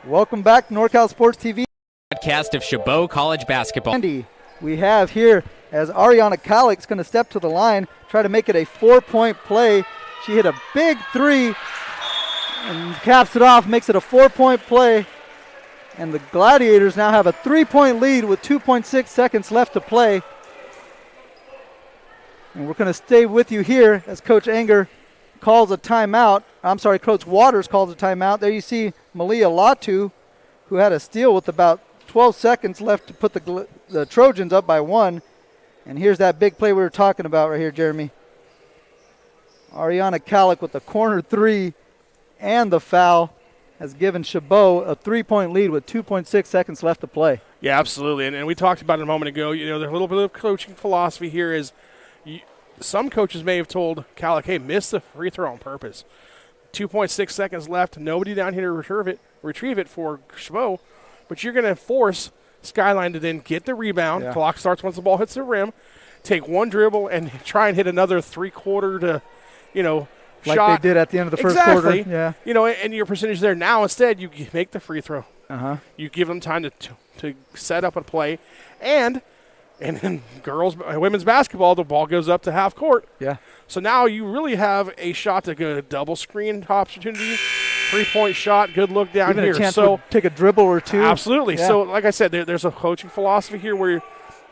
Welcome back to NorCal Sports TV. Podcast of Chabot College Basketball. Andy, we have here as Ariana Calic's going to step to the line, try to make it a 4-point play. She hit a big 3 and caps it off, makes it a 4-point play. And the Gladiators now have a 3-point lead with 2.6 seconds left to play. And we're going to stay with you here as Coach Enger calls a timeout. I'm sorry, Coach Waters calls a timeout. There you see Malia Latu, who had a steal with about 12 seconds left to put the Trojans up by 1. And here's that big play we were talking about right here, Jeremy. Ariana Calic with the corner 3 and the foul has given Chabot a 3-point lead with 2.6 seconds left to play. Yeah, absolutely. And we talked about it a moment ago. You know, there's a little bit of coaching philosophy here is some coaches may have told Calic, hey, miss the free throw on purpose. 2.6 seconds left. Nobody down here to retrieve it for Chabot. But you're going to force Skyline to then get the rebound. Yeah. Clock starts once the ball hits the rim. Take 1 dribble and try and hit another 3-quarter to, like shot. They did at the end of the first quarter. Yeah. And your percentage there. Now instead you make the free throw. Uh-huh. You give them time to set up a play. And then women's basketball, the ball goes up to half court. Yeah. So now you really have a shot to go double screen opportunity 3-point shot, good look down Even here. a chance So to take a dribble or two. absolutely. Yeah. So like I said, there's a coaching philosophy here where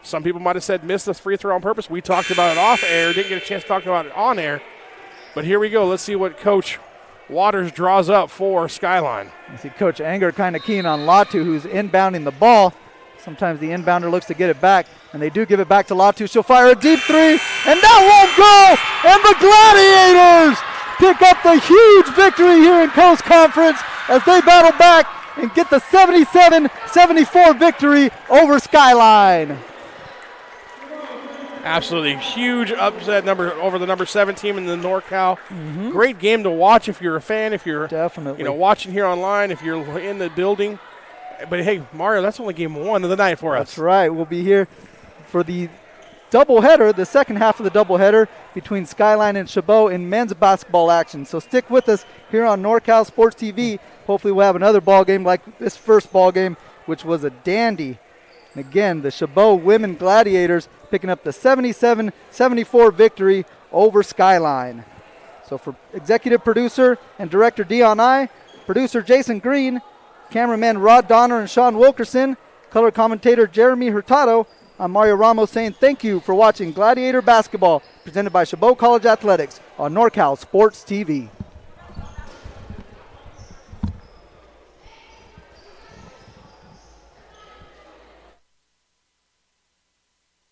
some people might have said miss the free throw on purpose. We talked about it off air, didn't get a chance to talk about it on air. But here we go. Let's see what Coach Waters draws up for Skyline. You see Coach Anger kind of keen on Latu, who's inbounding the ball. Sometimes the inbounder looks to get it back, and they do give it back to Latu. She'll fire a deep three, and that won't go! And the Gladiators pick up the huge victory here in Coast Conference as they battle back and get the 77-74 victory over Skyline. Absolutely huge upset over the number 7 team in the NorCal. Great game to watch if you're a fan, if you're definitely watching here online, if you're in the building. But hey, Mario, that's only game 1 of the night for us. That's right. We'll be here for the doubleheader, the second half of the doubleheader between Skyline and Chabot in men's basketball action. So stick with us here on NorCal Sports TV. Hopefully we'll have another ball game like this first ball game, which was a dandy. And again, the Chabot Women Gladiators picking up the 77-74 victory over Skyline. So for executive producer and director Dion I, producer Jason Green, cameraman Rod Donner and Sean Wilkerson, color commentator Jeremy Hurtado, I'm Mario Ramos saying thank you for watching Gladiator Basketball presented by Chabot College Athletics on NorCal Sports TV.